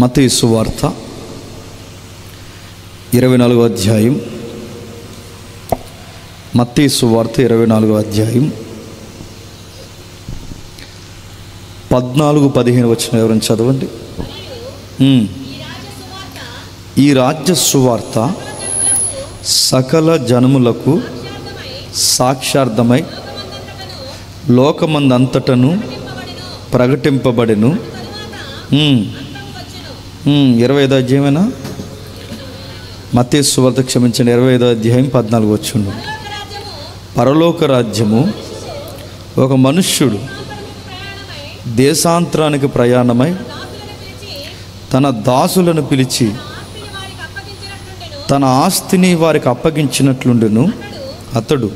మత్తయి సువార్త 24వ అధ్యాయం. మత్తయి సువార్త 24వ అధ్యాయం 14-15 వచనం ఎవరైనా చదవండి. ఈ రాజ్య సువార్త సకల జనములకు సాక్షార్థమై లోకమందంతటను ప్రకటింపబడెను. 25వ అధ్యాయమేనా? మత్తయి సువార్త క్షమించండి, 25వ అధ్యాయం 14 వచనం. పరలోక రాజ్యము ఒక మనుష్యుడు దేశాంతరానికి ప్రయాణమై తన దాసులను పిలిచి తన ఆస్తిని వారికి అప్పగించినట్లుండెను. అతడు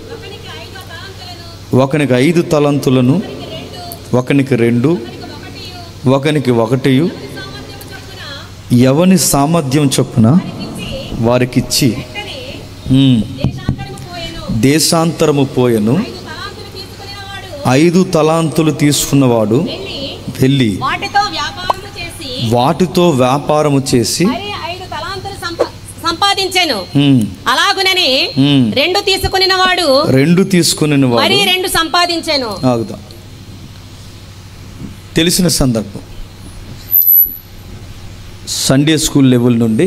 ఒకనికి 5 తలంతులను, ఒకనికి 2, ఒకనికి 1 ఎవని సామర్థ్యం చొప్పున వారికిచ్చి దేశాంతరము పోయెను. 5 తలాంతులు తీసుకున్నవాడు వెళ్ళి వాటితో వ్యాపారము చేసి సంపాదించాను. అలాగునని 2 తీసుకుని వాడు మరి 2 సంపాదించాను. ఆగుదాం. తెలిసిన సందర్భం. సండే స్కూల్ లెవెల్ నుండి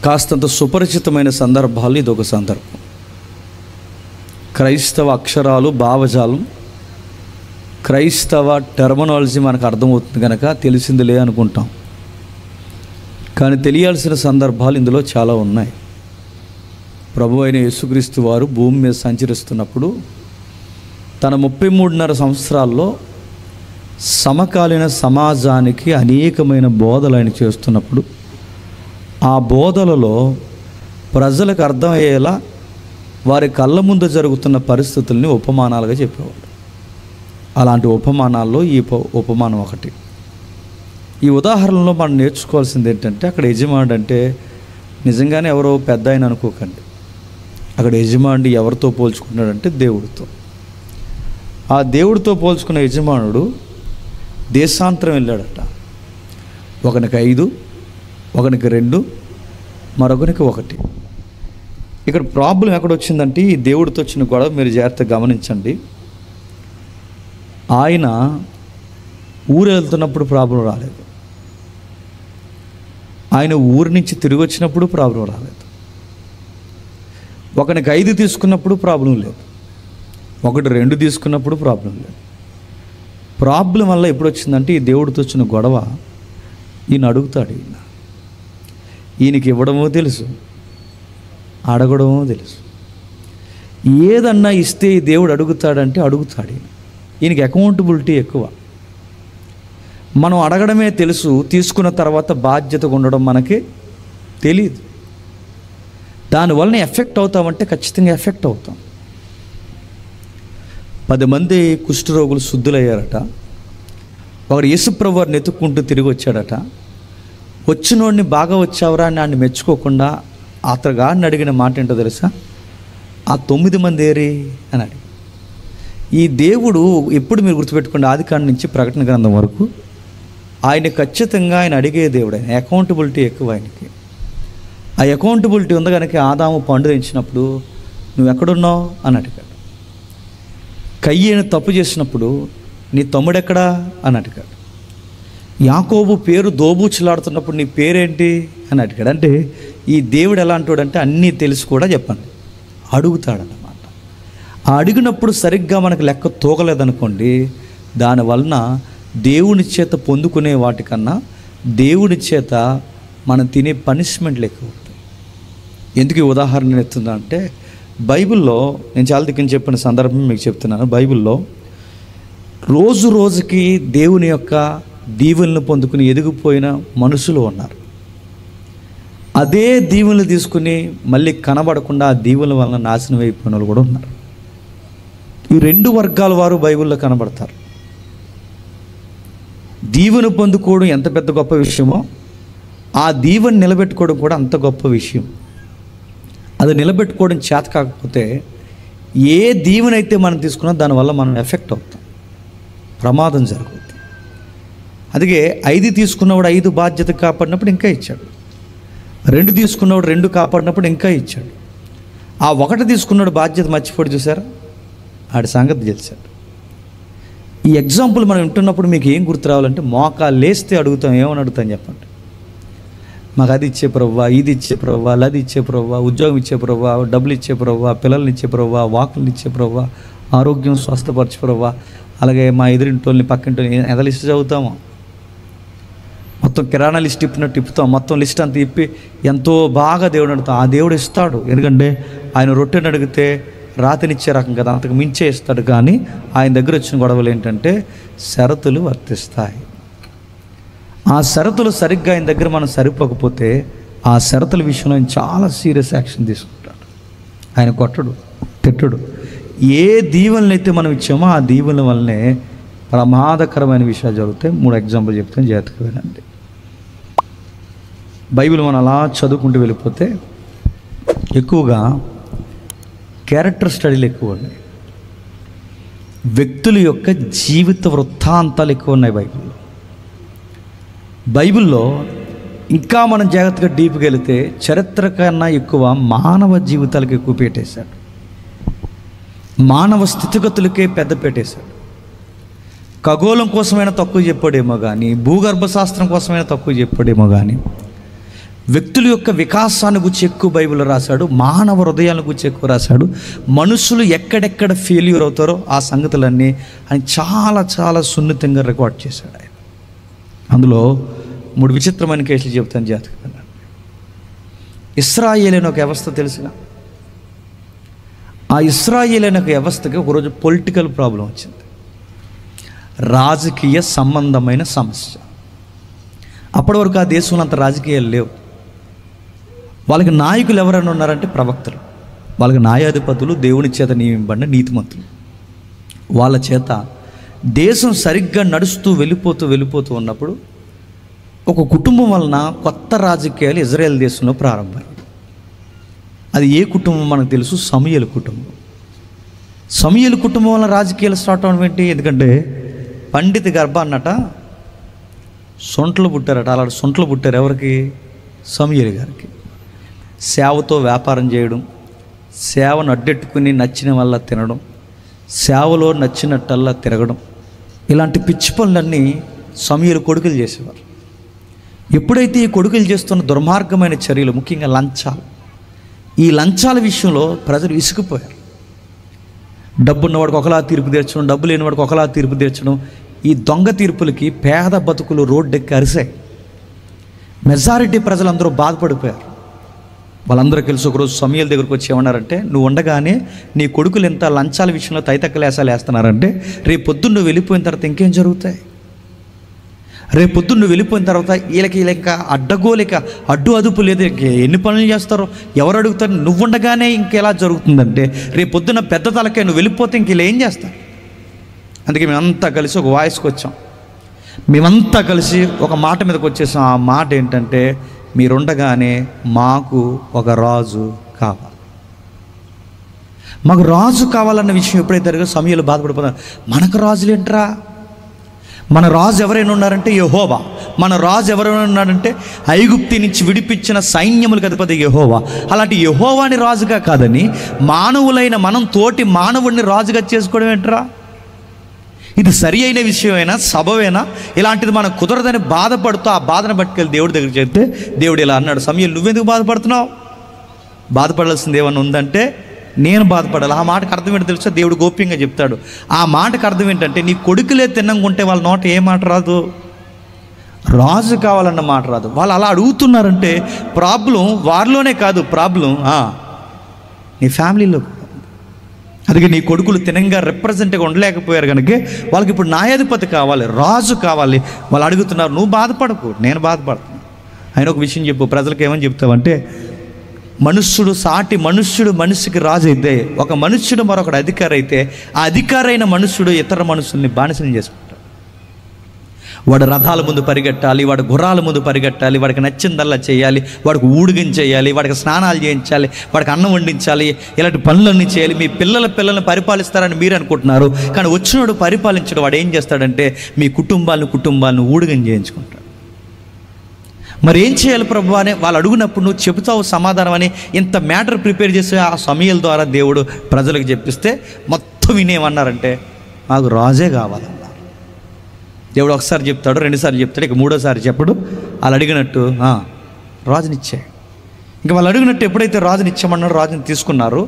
కాస్తంత సుపరిచితమైన సందర్భాలు ఇదొక సందర్భం. క్రైస్తవ అక్షరాలు, భావజాలం, క్రైస్తవ టెర్మినాలజీ మనకు అర్థమవుతుంది కనుక తెలిసిందిలే అనుకుంటాం. కానీ తెలియాల్సిన సందర్భాలు ఇందులో చాలా ఉన్నాయి. ప్రభు అయిన యేసుక్రీస్తు వారు భూమి మీద సంచరిస్తున్నప్పుడు తన 33.5 సంవత్సరాల్లో సమకాలీన సమాజానికి అనేకమైన బోధలు ఆయన చేస్తున్నప్పుడు ఆ బోధలలో ప్రజలకు అర్థమయ్యేలా వారి కళ్ళ ముందు జరుగుతున్న పరిస్థితుల్ని ఉపమానాలుగా చెప్పేవాడు. అలాంటి ఉపమానాల్లో ఈ ఉపమానం ఒకటి. ఈ ఉదాహరణలో మనం నేర్చుకోవాల్సింది ఏంటంటే, అక్కడ యజమానుడు అంటే నిజంగానే ఎవరో పెద్ద ఆయన అనుకోకండి. అక్కడ యజమానుడు ఎవరితో పోల్చుకున్నాడంటే దేవుడితో. ఆ దేవుడితో పోల్చుకున్న యజమానుడు దేశాంతరం వెళ్ళాడట. ఒకనికి 5, ఒకనికి 2, మరొకనికి 1. ఇక్కడ ప్రాబ్లం ఎక్కడొచ్చిందంటే, ఈ దేవుడితో వచ్చిన గొడవ మీరు జాగ్రత్తగా గమనించండి. ఆయన ఊరు వెళ్తున్నప్పుడు ప్రాబ్లం రాలేదు, ఆయన ఊరి నుంచి తిరిగి వచ్చినప్పుడు ప్రాబ్లం రాలేదు. ఒకనికి 5 తీసుకున్నప్పుడు ప్రాబ్లం లేదు, 1, 2 తీసుకున్నప్పుడు ప్రాబ్లం లేదు. ప్రాబ్లం వల్ల ఎప్పుడు వచ్చిందంటే, ఈ దేవుడితో వచ్చిన గొడవ ఈయన అడుగుతాడు. ఈయనకి ఇవ్వడమో తెలుసు, అడగడమో తెలుసు. ఏదన్నా ఇస్తే ఈ దేవుడు అడుగుతాడంటే అడుగుతాడు. ఈయనకి అకౌంటబిలిటీ ఎక్కువ. మనం అడగడమే తెలుసు, తీసుకున్న తర్వాత బాధ్యతగా ఉండడం మనకి తెలియదు. దానివల్ల ఎఫెక్ట్ అవుతామంటే ఖచ్చితంగా ఎఫెక్ట్ అవుతాం. 10 మంది కుష్ఠరోగులు శుద్ధులయ్యారట. ఒకరు యేసుప్రభు వారిని ఎత్తుక్కుంటూ తిరిగి వచ్చాడట. వచ్చినోడిని బాగా వచ్చావురా అని ఆయన మెచ్చుకోకుండా అతగాడిని అడిగిన మాట ఏంటో తెలుసా? ఆ 9 మంది ఏరి అని అడిగి. ఈ దేవుడు ఎప్పుడు మీరు గుర్తుపెట్టుకోండి, ఆదికాండం నుంచి ప్రకటన గ్రంథం వరకు ఆయన ఖచ్చితంగా ఆయన అడిగే దేవుడు. ఆయన అకౌంటబిలిటీ ఎక్కువ ఆయనకి. ఆ అకౌంటబిలిటీ ఉంది కనుక ఆదాము పండు తెచ్చినప్పుడు నువ్వు ఎక్కడున్నావు అని అడిగాడు. కయ్యేను తప్పు చేసినప్పుడు నీ తమ్ముడెక్కడా అని అడిగాడు. యాకోబు పేరు దోబూచులాడుతున్నప్పుడు నీ పేరేంటి అని అడిగాడు. అంటే ఈ దేవుడు ఎలాంటోడంటే అన్నీ తెలిసి కూడా చెప్పండి అడుగుతాడన్నమాట. ఆ అడిగినప్పుడు సరిగ్గా మనకు లెక్క తోగలేదనుకోండి, దానివలన దేవుని చేత పొందుకునే వాటికన్నా దేవుని చేత మనం తినే పనిష్మెంట్లు ఎక్కువ ఉంటాయి. ఎందుకు ఈ ఉదాహరణ ఎత్తుందా అంటే, బైబిల్లో నేను చాలా దిక్కుని చెప్పిన సందర్భం మీకు చెప్తున్నాను. బైబిల్లో రోజు రోజుకి దేవుని యొక్క దీవెనలు పొందుకుని ఎదిగిపోయిన మనుషులు ఉన్నారు. అదే దీవెనలు తీసుకుని మళ్ళీ కనబడకుండా ఆ దీవెనల వలన నాశనం అయిపోయిన వాళ్ళు కూడా ఉన్నారు. ఈ 2 వర్గాల వారు బైబిల్లో కనబడతారు. దీవెన పొందుకోవడం ఎంత పెద్ద గొప్ప విషయమో, ఆ దీవెన నిలబెట్టుకోవడం కూడా అంత గొప్ప విషయం. అది నిలబెట్టుకోవడం చేత కాకపోతే ఏ దీవెనైతే మనం తీసుకున్నా దానివల్ల మనం ఎఫెక్ట్ అవుతాం, ప్రమాదం జరుగుతుంది. అందుకే 5 తీసుకున్నవాడు 5 బాధ్యత కాపాడినప్పుడు ఇంకా ఇచ్చాడు. 2 తీసుకున్నవాడు 2 కాపాడినప్పుడు ఇంకా ఇచ్చాడు. ఆ 1 తీసుకున్నాడు బాధ్యత మర్చిపోయి చూసారా, ఆడి సంగతి తెలిసాడు. ఈ ఎగ్జాంపుల్ మనం వింటున్నప్పుడు మీకు ఏం గుర్తు రావాలంటే, మోకాలు లేస్తే అడుగుతాం, ఏమని అడుగుతాం చెప్పండి? మాకు అది ఇచ్చే ప్రభువా, ఇది ఇచ్చే ప్రభువా, అది ఇచ్చే ప్రభువా, ఉద్యోగం ఇచ్చే ప్రభువా, డబ్బులు ఇచ్చే ప్రభువా, పిల్లల్ని ఇచ్చే ప్రభువా, వాకుల్ని ఇచ్చే ప్రభువా, ఆరోగ్యం స్వస్థపరచు ప్రభువా. అలాగే మా ఎదురింటోళ్ళని పక్కింటోళ్ళని ఎంత లిస్ట్ చదువుతామో, మొత్తం కిరాణా లిస్ట్ తిప్పుతాం. మొత్తం లిస్ట్ అంతా తిప్పి ఎంతో బాగా దేవుడు అడుగుతాం. ఆ దేవుడు ఇస్తాడు, ఎందుకంటే ఆయన రొట్టెని అడిగితే రాతినిచ్చే రకం కదా, అంతకు మించే ఇస్తాడు. కానీ ఆయన దగ్గర వచ్చిన గొడవలు ఏంటంటే షరతులు వర్తిస్తాయి. ఆ షరతులు సరిగ్గా ఆయన దగ్గర మనం సరిపోకపోతే ఆ షరతుల విషయంలో ఆయన చాలా సీరియస్ యాక్షన్ తీసుకుంటాడు. ఆయన కొట్టడు, తిట్టడు. ఏ దీవెనలైతే మనం ఇచ్చామో ఆ దీవెనల వల్లనే ప్రమాదకరమైన విషయాలు జరుగుతాయి. 3 ఎగ్జాంపుల్ చెప్తాను, జాగ్రత్తగా వినండి. బైబిల్ మనం అలా చదువుకుంటూ వెళ్ళిపోతే ఎక్కువగా క్యారెక్టర్ స్టడీలు ఎక్కువ ఉన్నాయి, వ్యక్తుల యొక్క జీవిత వృత్తాంతాలు ఎక్కువ ఉన్నాయి బైబిల్లో. ఇంకా మనం జాగ్రత్తగా డీప్గా వెళితే చరిత్ర కన్నా ఎక్కువ మానవ జీవితాలకు ఎక్కువ పెట్టేశాడు, మానవ స్థితిగతులకే పెద్ద పెట్టేశాడు. ఖగోళం కోసమైనా తక్కువ చెప్పాడేమో కానీ, భూగర్భ శాస్త్రం కోసమైనా తక్కువ చెప్పాడేమో కానీ, వ్యక్తుల యొక్క వికాసాన్ని గురించి ఎక్కువ బైబిల్లో రాశాడు, మానవ హృదయాలను గురించి ఎక్కువ రాశాడు. మనుషులు ఎక్కడెక్కడ ఫెయిల్యూర్ అవుతారో ఆ సంగతులన్నీ ఆయన చాలా చాలా సున్నితంగా రికార్డ్ చేశాడు. ఆయన అందులో 3 విచిత్రమైన కేసులు చెప్తాను, జాతకంగా. ఇశ్రాయేలు అనే ఒక వ్యవస్థ తెలుసుగా, ఆ ఇశ్రాయేలు అనే ఒక వ్యవస్థకి ఒకరోజు పొలిటికల్ ప్రాబ్లం వచ్చింది, రాజకీయ సంబంధమైన సమస్య. అప్పటి వరకు ఆ దేశంలో అంత రాజకీయాలు లేవు. వాళ్ళకి నాయకులు ఎవరైనా ఉన్నారంటే ప్రవక్తలు, వాళ్ళకి న్యాయాధిపతులు, దేవుని చేత నియమింపబడిన నీతిమంతులు. వాళ్ళ చేత దేశం సరిగ్గా నడుస్తూ వెళ్ళిపోతూ ఉన్నప్పుడు ఒక కుటుంబం వలన కొత్త రాజకీయాలు ఇజ్రాయెల్ దేశంలో ప్రారంభమైంది. అది ఏ కుటుంబం మనకు తెలుసు, సమూయేలు కుటుంబం. సమూయేలు కుటుంబం వలన రాజకీయాలు స్టార్ట్ అవడం ఏంటి? ఎందుకంటే పండిత గర్భ అన్నట సొంటలు పుట్టారట. అలాంటి సొంటలు పుట్టారు ఎవరికి? సమూయేలు గారికి. సేవతో వ్యాపారం చేయడం, సేవను అడ్డెట్టుకుని నచ్చిన వల్ల తినడం, సేవలో నచ్చినట్టల్లా తిరగడం, ఇలాంటి పిచ్చి పనులన్నీ సమూయేలు కొడుకులు చేసేవారు. ఎప్పుడైతే ఈ కొడుకులు చేస్తున్న దుర్మార్గమైన చర్యలు, ముఖ్యంగా లంచాలు, ఈ లంచాల విషయంలో ప్రజలు విసిగిపోయారు. డబ్బున్నవాడికి ఒకలా తీర్పు తీర్చడం, డబ్బు లేనివాడికి ఒకలా తీర్పు తీర్చడం, ఈ దొంగ తీర్పులకి పేద బతుకులు రోడ్డెక్కి అరిశాయి. మెజారిటీ ప్రజలందరూ బాధపడిపోయారు. వాళ్ళందరూ కలిసి ఒకరోజు సమూయేలు దగ్గరకు వచ్చి ఏమన్నారంటే, నువ్వు ఉండగానే నీ కొడుకులు ఎంత లంచాల విషయంలో తైతక్కలేసాలు వేస్తున్నారంటే, రేపు పొద్దున్న నువ్వు వెళ్ళిపోయిన తర్వాత ఇంకేం జరుగుతాయి? రేపు పొద్దున్న నువ్వు వెళ్ళిపోయిన తర్వాత వీళ్ళకి ఇంకా అడ్డగోలిక అడ్డు అదుపు లేదు, ఎన్ని పనులు చేస్తారో ఎవరు అడుగుతారు? నువ్వు ఉండగానే ఇంకెలా జరుగుతుందంటే, రేపు పొద్దున్న పెద్ద తలకే నువ్వు వెళ్ళిపోతే ఇంక ఇలా ఏం చేస్తారు? అందుకే మేమంతా కలిసి ఒక వాయిస్కి వచ్చాం, మేమంతా కలిసి ఒక మాట మీదకి వచ్చేసాం. ఆ మాట ఏంటంటే, మీరుండగానే మాకు ఒక రాజు కావాలి. మాకు రాజు కావాలన్న విషయం ఎప్పుడైతే సమూయేలు బాధపడిపోతారు. మనకు రాజులు ఏంట్రా? మన రాజు ఎవరైనా ఉన్నారంటే యెహోవా. మన రాజు ఎవరైనా ఉన్నాడంటే ఐగుప్తి నుంచి విడిపించిన సైన్యములకు అధిపతి యెహోవా. అలాంటి యెహోవాని రాజుగా కాదని మానవులైన మనం తోటి మానవుడిని రాజుగా చేసుకోవడం ఏంట్రా? ఇది సరి అయిన విషయమైనా, సబవేనా? ఇలాంటిది మనకు కుదరదని బాధపడుతూ ఆ బాధను పట్టుకెళ్ళి దేవుడి దగ్గరికి చెప్తే దేవుడు ఇలా అన్నాడు, సమూయేలు నువ్వెందుకు బాధపడుతున్నావు? బాధపడాల్సింది ఏమన్నా ఉందంటే నేను బాధపడాలి. ఆ మాటకు అర్థం ఏంటో తెలుసా? దేవుడు గోప్యంగా చెప్తాడు. ఆ మాటకు అర్థం ఏంటంటే, నీ కొడుకులే తిన్నంగుంటే వాళ్ళ నోట ఏ మాట రాదు? రాజు కావాలన్న మాట రాదు. వాళ్ళు అలా అడుగుతున్నారంటే ప్రాబ్లం వారిలోనే కాదు, ప్రాబ్లం నీ ఫ్యామిలీలో. అందుకే నీ కొడుకులు తినంగా రిప్రజెంట్గా ఉండలేకపోయారు కనుక వాళ్ళకి ఇప్పుడు న్యాయాధిపతి కావాలి, రాజు కావాలి. వాళ్ళు అడుగుతున్నారు. నువ్వు బాధపడకు, నేను బాధపడుతున్నాను. ఆయన ఒక విషయం చెప్పు, ప్రజలకు ఏమని చెప్తావంటే, మనుష్యుడు సాటి మనుష్యుడు మనిషికి రాజు అయితే, ఒక మనుష్యుడు మరొకడు అధికారి అయితే, ఆ అధికారైన మనుష్యుడు ఇతర మనుషుల్ని బానిసలు చేసుకుంటాడు. వాడు రథాల ముందు పరిగెట్టాలి, వాడు గుర్రాల ముందు పరిగెట్టాలి, వాడికి నచ్చిందల్లా చేయాలి, వాడికి ఊడిగించేయాలి, వాడికి స్నానాలు చేయించాలి, వాడికి అన్నం వండించాలి, ఇలాంటి పనులన్నీ చేయాలి. మీ పిల్లల్ని పరిపాలిస్తారని మీరు అనుకుంటున్నారు, కానీ వచ్చినోడు పరిపాలించడు. వాడు ఏం చేస్తాడంటే మీ కుటుంబాలను ఊడిగం చేయించుకుంటాడు. మరి ఏం చేయాలి ప్రభు అని వాళ్ళు అడుగునప్పుడు నువ్వు చెబుతావు సమాధానం అని ఇంత మ్యాటర్ ప్రిపేర్ చేసి ఆ సమయాల ద్వారా దేవుడు ప్రజలకు చెప్పిస్తే మొత్తం వినేమన్నారంటే మాకు రాజే కావాలన్నారు. దేవుడు ఒకసారి చెప్తాడు, రెండుసార్లు చెప్తాడు, ఇక మూడోసారి చెప్పడు. వాళ్ళు అడిగినట్టు రాజునిచ్చాడు. ఇంకా వాళ్ళు అడిగినట్టు ఎప్పుడైతే రాజునిచ్చామన్నాడు, రాజుని తీసుకున్నారు.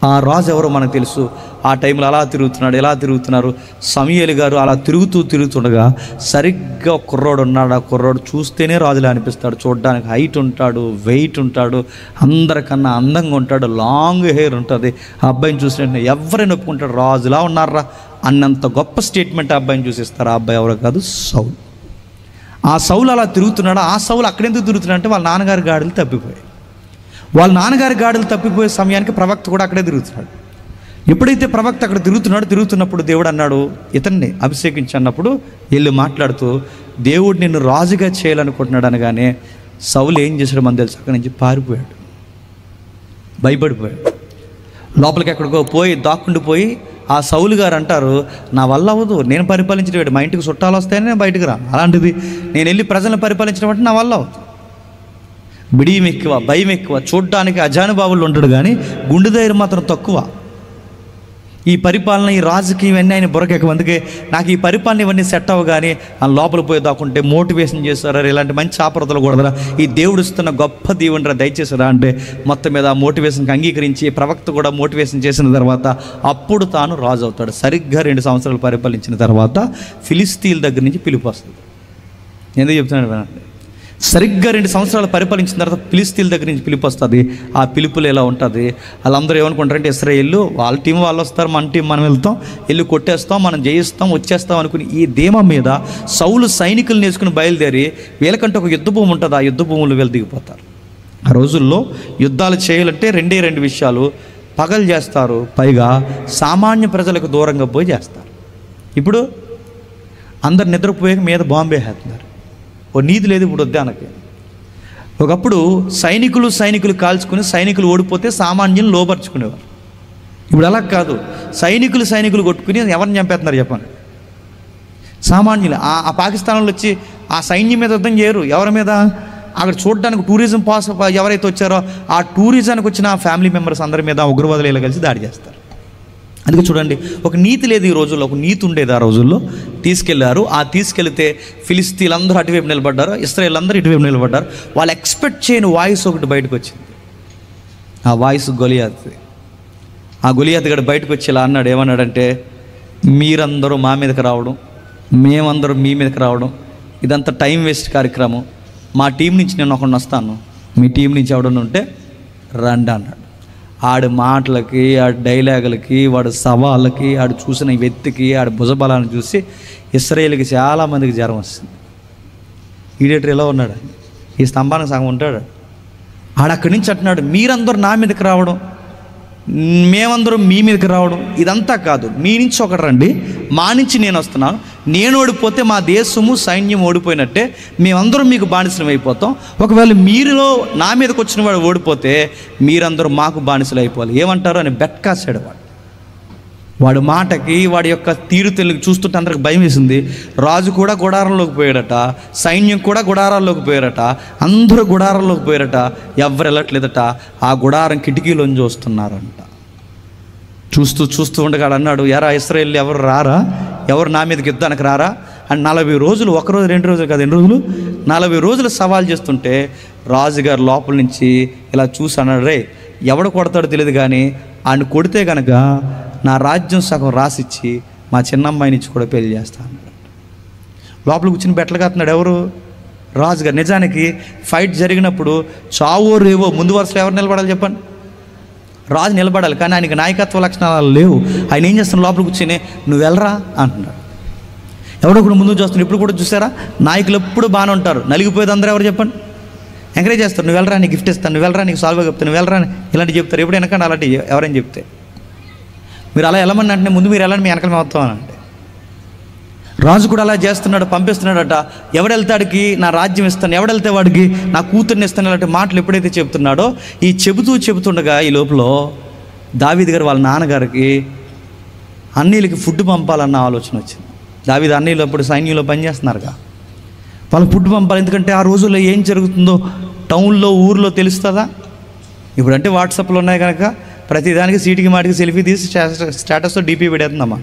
ఆ రాజు ఎవరో మనకు తెలుసు. ఆ టైంలో అలా తిరుగుతున్నాడు, ఎలా తిరుగుతున్నారు. సమూయేలు గారు అలా తిరుగుతుండగా సరిగ్గా కుర్రోడు ఉన్నాడు. ఆ కుర్రోడు చూస్తేనే రాజులా అనిపిస్తాడు. చూడడానికి హైట్ ఉంటాడు, వెయిట్ ఉంటాడు, అందరికన్నా అందంగా ఉంటాడు, లాంగ్ హెయిర్ ఉంటుంది. ఆ అబ్బాయిని చూసినట్టు ఎవరైనా ఒప్పుకుంటాడు, రాజులా ఉన్నారా అన్నంత గొప్ప స్టేట్మెంట్ ఆ అబ్బాయిని చూసిస్తారు. ఆ అబ్బాయి ఎవరో కాదు, సౌలు. ఆ సౌలు అలా తిరుగుతున్నాడు. ఆ సౌలు అక్కడెందుకు తిరుగుతున్నాడు అంటే వాళ్ళ నాన్నగారి గాడులు తప్పిపోయాయి. వాళ్ళ నాన్నగారి గాడులు తప్పిపోయే సమయానికి ప్రవక్త కూడా అక్కడే తిరుగుతున్నాడు. ఎప్పుడైతే ప్రవక్త అక్కడ తిరుగుతున్నప్పుడు దేవుడు అన్నాడు, ఇతన్ని అభిషేకించి అన్నప్పుడు వీళ్ళు మాట్లాడుతూ దేవుడు నిన్ను రాజుగా చేయాలనుకుంటున్నాడు అనగానే సౌలు ఏం చేశాడు మన తెలుసు, అక్కడి నుంచి పారిపోయాడు, భయపడిపోయాడు. లోపలికి ఎక్కడికో పోయి దాక్కుండిపోయి ఆ సౌలు గారు అంటారు, నా వల్ల అవ్వదు, నేను పరిపాలించడం, మా ఇంటికి చుట్టాలు వస్తాయని నేను బయటకు రా, అలాంటిది నేను వెళ్ళి ప్రజలను పరిపాలించడం అంటే నా వల్ల అవ్వదు. బిడియం ఎక్కువ, భయం ఎక్కువ, చూడ్డానికి అజానుభావులు ఉంటాడు కానీ గుండె ధైర్యం మాత్రం తక్కువ. ఈ పరిపాలన, ఈ రాజకీయం ఇవన్నీ ఆయన బుర్రకెక్కవ. అందుకే నాకు ఈ పరిపాలన ఇవన్నీ సెట్ అవ్వగానే ఆ లోపల పోయి దాక్కుంటే మోటివేషన్ చేస్తారా, ఇలాంటి మంచి ఆపరతలు కూడదరా, ఈ దేవుడు ఇస్తున్న గొప్ప దేవునిరా దయచేసారా అంటే మొత్తం మీద ఆ మోటివేషన్కి అంగీకరించి ప్రవక్త కూడా మోటివేషన్ చేసిన తర్వాత అప్పుడు తాను రాజు అవుతాడు. సరిగ్గా 2 సంవత్సరాలు పరిపాలించిన తర్వాత ఫిలిస్తీన్ల దగ్గర నుంచి పిలుపు వస్తుంది. ఎందుకు చెప్తున్నాను వినండి. సరిగ్గా 2 సంవత్సరాలు పరిపాలించిన తర్వాత ఫిలిస్తీన్ల దగ్గర నుంచి పిలుపు వస్తుంది. ఆ పిలుపులు ఎలా ఉంటుంది, వాళ్ళందరూ ఏమనుకుంటారంటే ఇశ్రాయేలు వాళ్ళ టీం వాళ్ళు వస్తారు, మన టీం మనం వెళ్తాం, వెళ్ళి కొట్టేస్తాం, మనం జయిస్తాం, వచ్చేస్తాం అనుకుని ఈ ధీమా మీద సౌలు సైనికులు నేర్చుకుని బయలుదేరి వీళ్ళకంటే ఒక యుద్ధ భూమి ఉంటుంది, ఆ యుద్ధ భూములు వీళ్ళు దిగిపోతారు. ఆ రోజుల్లో యుద్ధాలు చేయాలంటే 2 విషయాలు, పగలు చేస్తారు, పైగా సామాన్య ప్రజలకు దూరంగా పోయి చేస్తారు. ఇప్పుడు అందరు నిద్రపోయాక మీద బాంబే వేస్తున్నారు. ఓ నీతి లేదు ఇప్పుడు ఉద్యానకి. ఒకప్పుడు సైనికులు కాల్చుకుని సైనికులు ఓడిపోతే సామాన్యులు లోపరుచుకునేవారు. ఇప్పుడు అలా కాదు, సైనికులు కొట్టుకుని ఎవరిని చంపేస్తున్నారు చెప్పండి, సామాన్యులు. ఆ పాకిస్తాన్లో వచ్చి ఆ సైన్యం మీద యుద్ధం చేయరు, ఎవరి మీద, అక్కడ చూడడానికి టూరిజం పాస్ ఎవరైతే వచ్చారో ఆ టూరిజానికి వచ్చిన ఆ ఫ్యామిలీ మెంబర్స్ అందరి మీద ఉగ్రవాదులు ఇలా కలిసి దాడి చేస్తారు. అందుకే చూడండి, ఒక నీతి లేదు ఈ రోజుల్లో, ఒక నీతి ఉండేది ఆ రోజుల్లో. తీసుకెళ్లారు, ఆ తీసుకెళ్తే ఫిలిస్తీన్లందరూ అటువైపు నిలబడ్డారు, ఇశ్రాయేల్ అందరూ ఇటువైపు నిలబడ్డారు. వాళ్ళు ఎక్స్పెక్ట్ చేయని వాయిస్ ఒకటి బయటకు వచ్చింది. ఆ వాయిస్ గొలియాత్. ఆ గొలియాత్ గడు బయటకు వచ్చి ఇలా అన్నాడు, ఏమన్నాడంటే, మీరందరూ మా మీదకి రావడం, మేమందరూ మీ మీదకి రావడం, ఇదంతా టైం వేస్ట్ కార్యక్రమం. మా టీం నుంచి నేను ఒకడిని వస్తాను, మీ టీం నుంచి ఎవడన్నా ఉంటే రండి అన్నాడు. ఆడి మాటలకి, ఆడి డైలాగులకి, వాడి సవాళ్ళకి, ఆడు చూసిన వ్యక్తికి, ఆడి భుజబలాన్ని చూసి ఇశ్రాయేలుకి చాలామందికి జ్వరం వస్తుంది. ఈడేటర్ ఎలా ఉన్నాడు, ఈ స్తంభానికి సగం ఉంటాడు. ఆడక్కడి నుంచి అంటున్నాడు, మీరందరూ నా మీదకి రావడం, మేమందరం మీ మీదకి రావడం, ఇదంతా కాదు, మీ నుంచి ఒకటి రండి, మా నుంచి నేను వస్తున్నాను. నేను ఓడిపోతే మా దేశము సైన్యం ఓడిపోయినట్టే, మేమందరం మీకు బానిసలం అయిపోతాం. ఒకవేళ మీరులో నా మీదకి వచ్చిన వాడు ఓడిపోతే మీరందరూ మాకు బానిసలు అయిపోవాలి. ఏమంటారు అని బెట్ కాసాడు వాడు. వాడి మాటకి, వాడి యొక్క తీరుతెల్లికి చూస్తుంటే అందరికి భయం వేసింది. రాజు కూడా గుడారంలోకి పోయాడట, సైన్యం కూడా గుడారాల్లోకి పోయారట, అందరూ గుడారంలోకి పోయారట, ఎవరు వెళ్ళట్లేదట. ఆ గుడారం కిటికీలోంచి చూస్తున్నారంట. చూస్తూ ఉండగా అన్నాడు, ఎరా ఇశ్రాయేలు ఎవరు రారా, ఎవరు నా మీదకి యుద్ధానికి రారా అని 40 రోజులు, 1 రోజు 2 రోజులు కాదు, 2 రోజులు 40 రోజులు సవాల్ చేస్తుంటే రాజుగారు లోపల నుంచి ఇలా చూసి అన్నాడు, రే ఎవడు కొడతాడో తెలియదు కానీ ఆయన కొడితే కనుక నా రాజ్యం సగం రాసిచ్చి మా చిన్నమ్మాయిని ఇచ్చి కూడా పెళ్లి చేస్తా అన్నాడు. లోపల కూర్చుని బెట్టలు కాస్తున్నాడు ఎవరు, రాజుగారు. నిజానికి ఫైట్ జరిగినప్పుడు చావో రేవో ముందు వరుసలో ఎవరు నిలబడాలి చెప్పండి, రాజు నిలబడాలి. కానీ ఆయనకి నాయకత్వ లక్షణాలు లేవు. ఆయన ఏం చేస్తాను, లోపల కూర్చొని నువ్వు వెళ్ళరా అంటున్నాడు. ఎవడో కూడా ముందు చూస్తున్నాడు. ఇప్పుడు కూడా చూసారా, నాయకులు ఎప్పుడు బాగానే ఉంటారు, నలిగిపోయేది అందరూ ఎవరు చెప్పండి, ఎంకరేజ్ చేస్తారు. నువ్వు వెళ్ళరా, నీకు గిఫ్ట్ ఇస్తాను, నువ్వు వెళ్ళరా, నీకు సాల్వ్ చెప్తాను, నువ్వు వెళ్ళరా, ఇలాంటి చెప్తారు. ఎప్పుడు వెనకండి అలాంటి ఎవరైనా చెప్తే మీరు అలా వెళ్ళమని అంటే ముందు మీరు వెళ్ళండి, మీ వెనకాల మేము వస్తామని అంటే రాజు కూడా అలా చేస్తున్నాడు, పంపిస్తున్నాడట. ఎవడెళ్తాడికి నా రాజ్యం ఇస్తాను, ఎవడెళ్తే వాడికి నా కూతుర్ని ఇస్తాను, ఇలాంటి మాటలు ఎప్పుడైతే చెబుతున్నాడో ఈ చెబుతుండగా ఈ లోపల దావీదు గారు వాళ్ళ నాన్నగారికి అన్నీలకి ఫుడ్ పంపాలన్న ఆలోచన వచ్చింది. దావీదు అన్నీలు అప్పుడు సైన్యంలో పనిచేస్తున్నారుగా, వాళ్ళకి ఫుడ్ పంపాలి. ఎందుకంటే ఆ రోజుల్లో ఏం జరుగుతుందో టౌన్లో ఊర్లో తెలుస్తుందా? ఇప్పుడంటే వాట్సాప్లో ఉన్నాయి కనుక ప్రతిదానికి సీటుకి మాటికి సెల్ఫీ తీసి స్టేటస్తో డీపీ పెడేస్తుందమ్మా.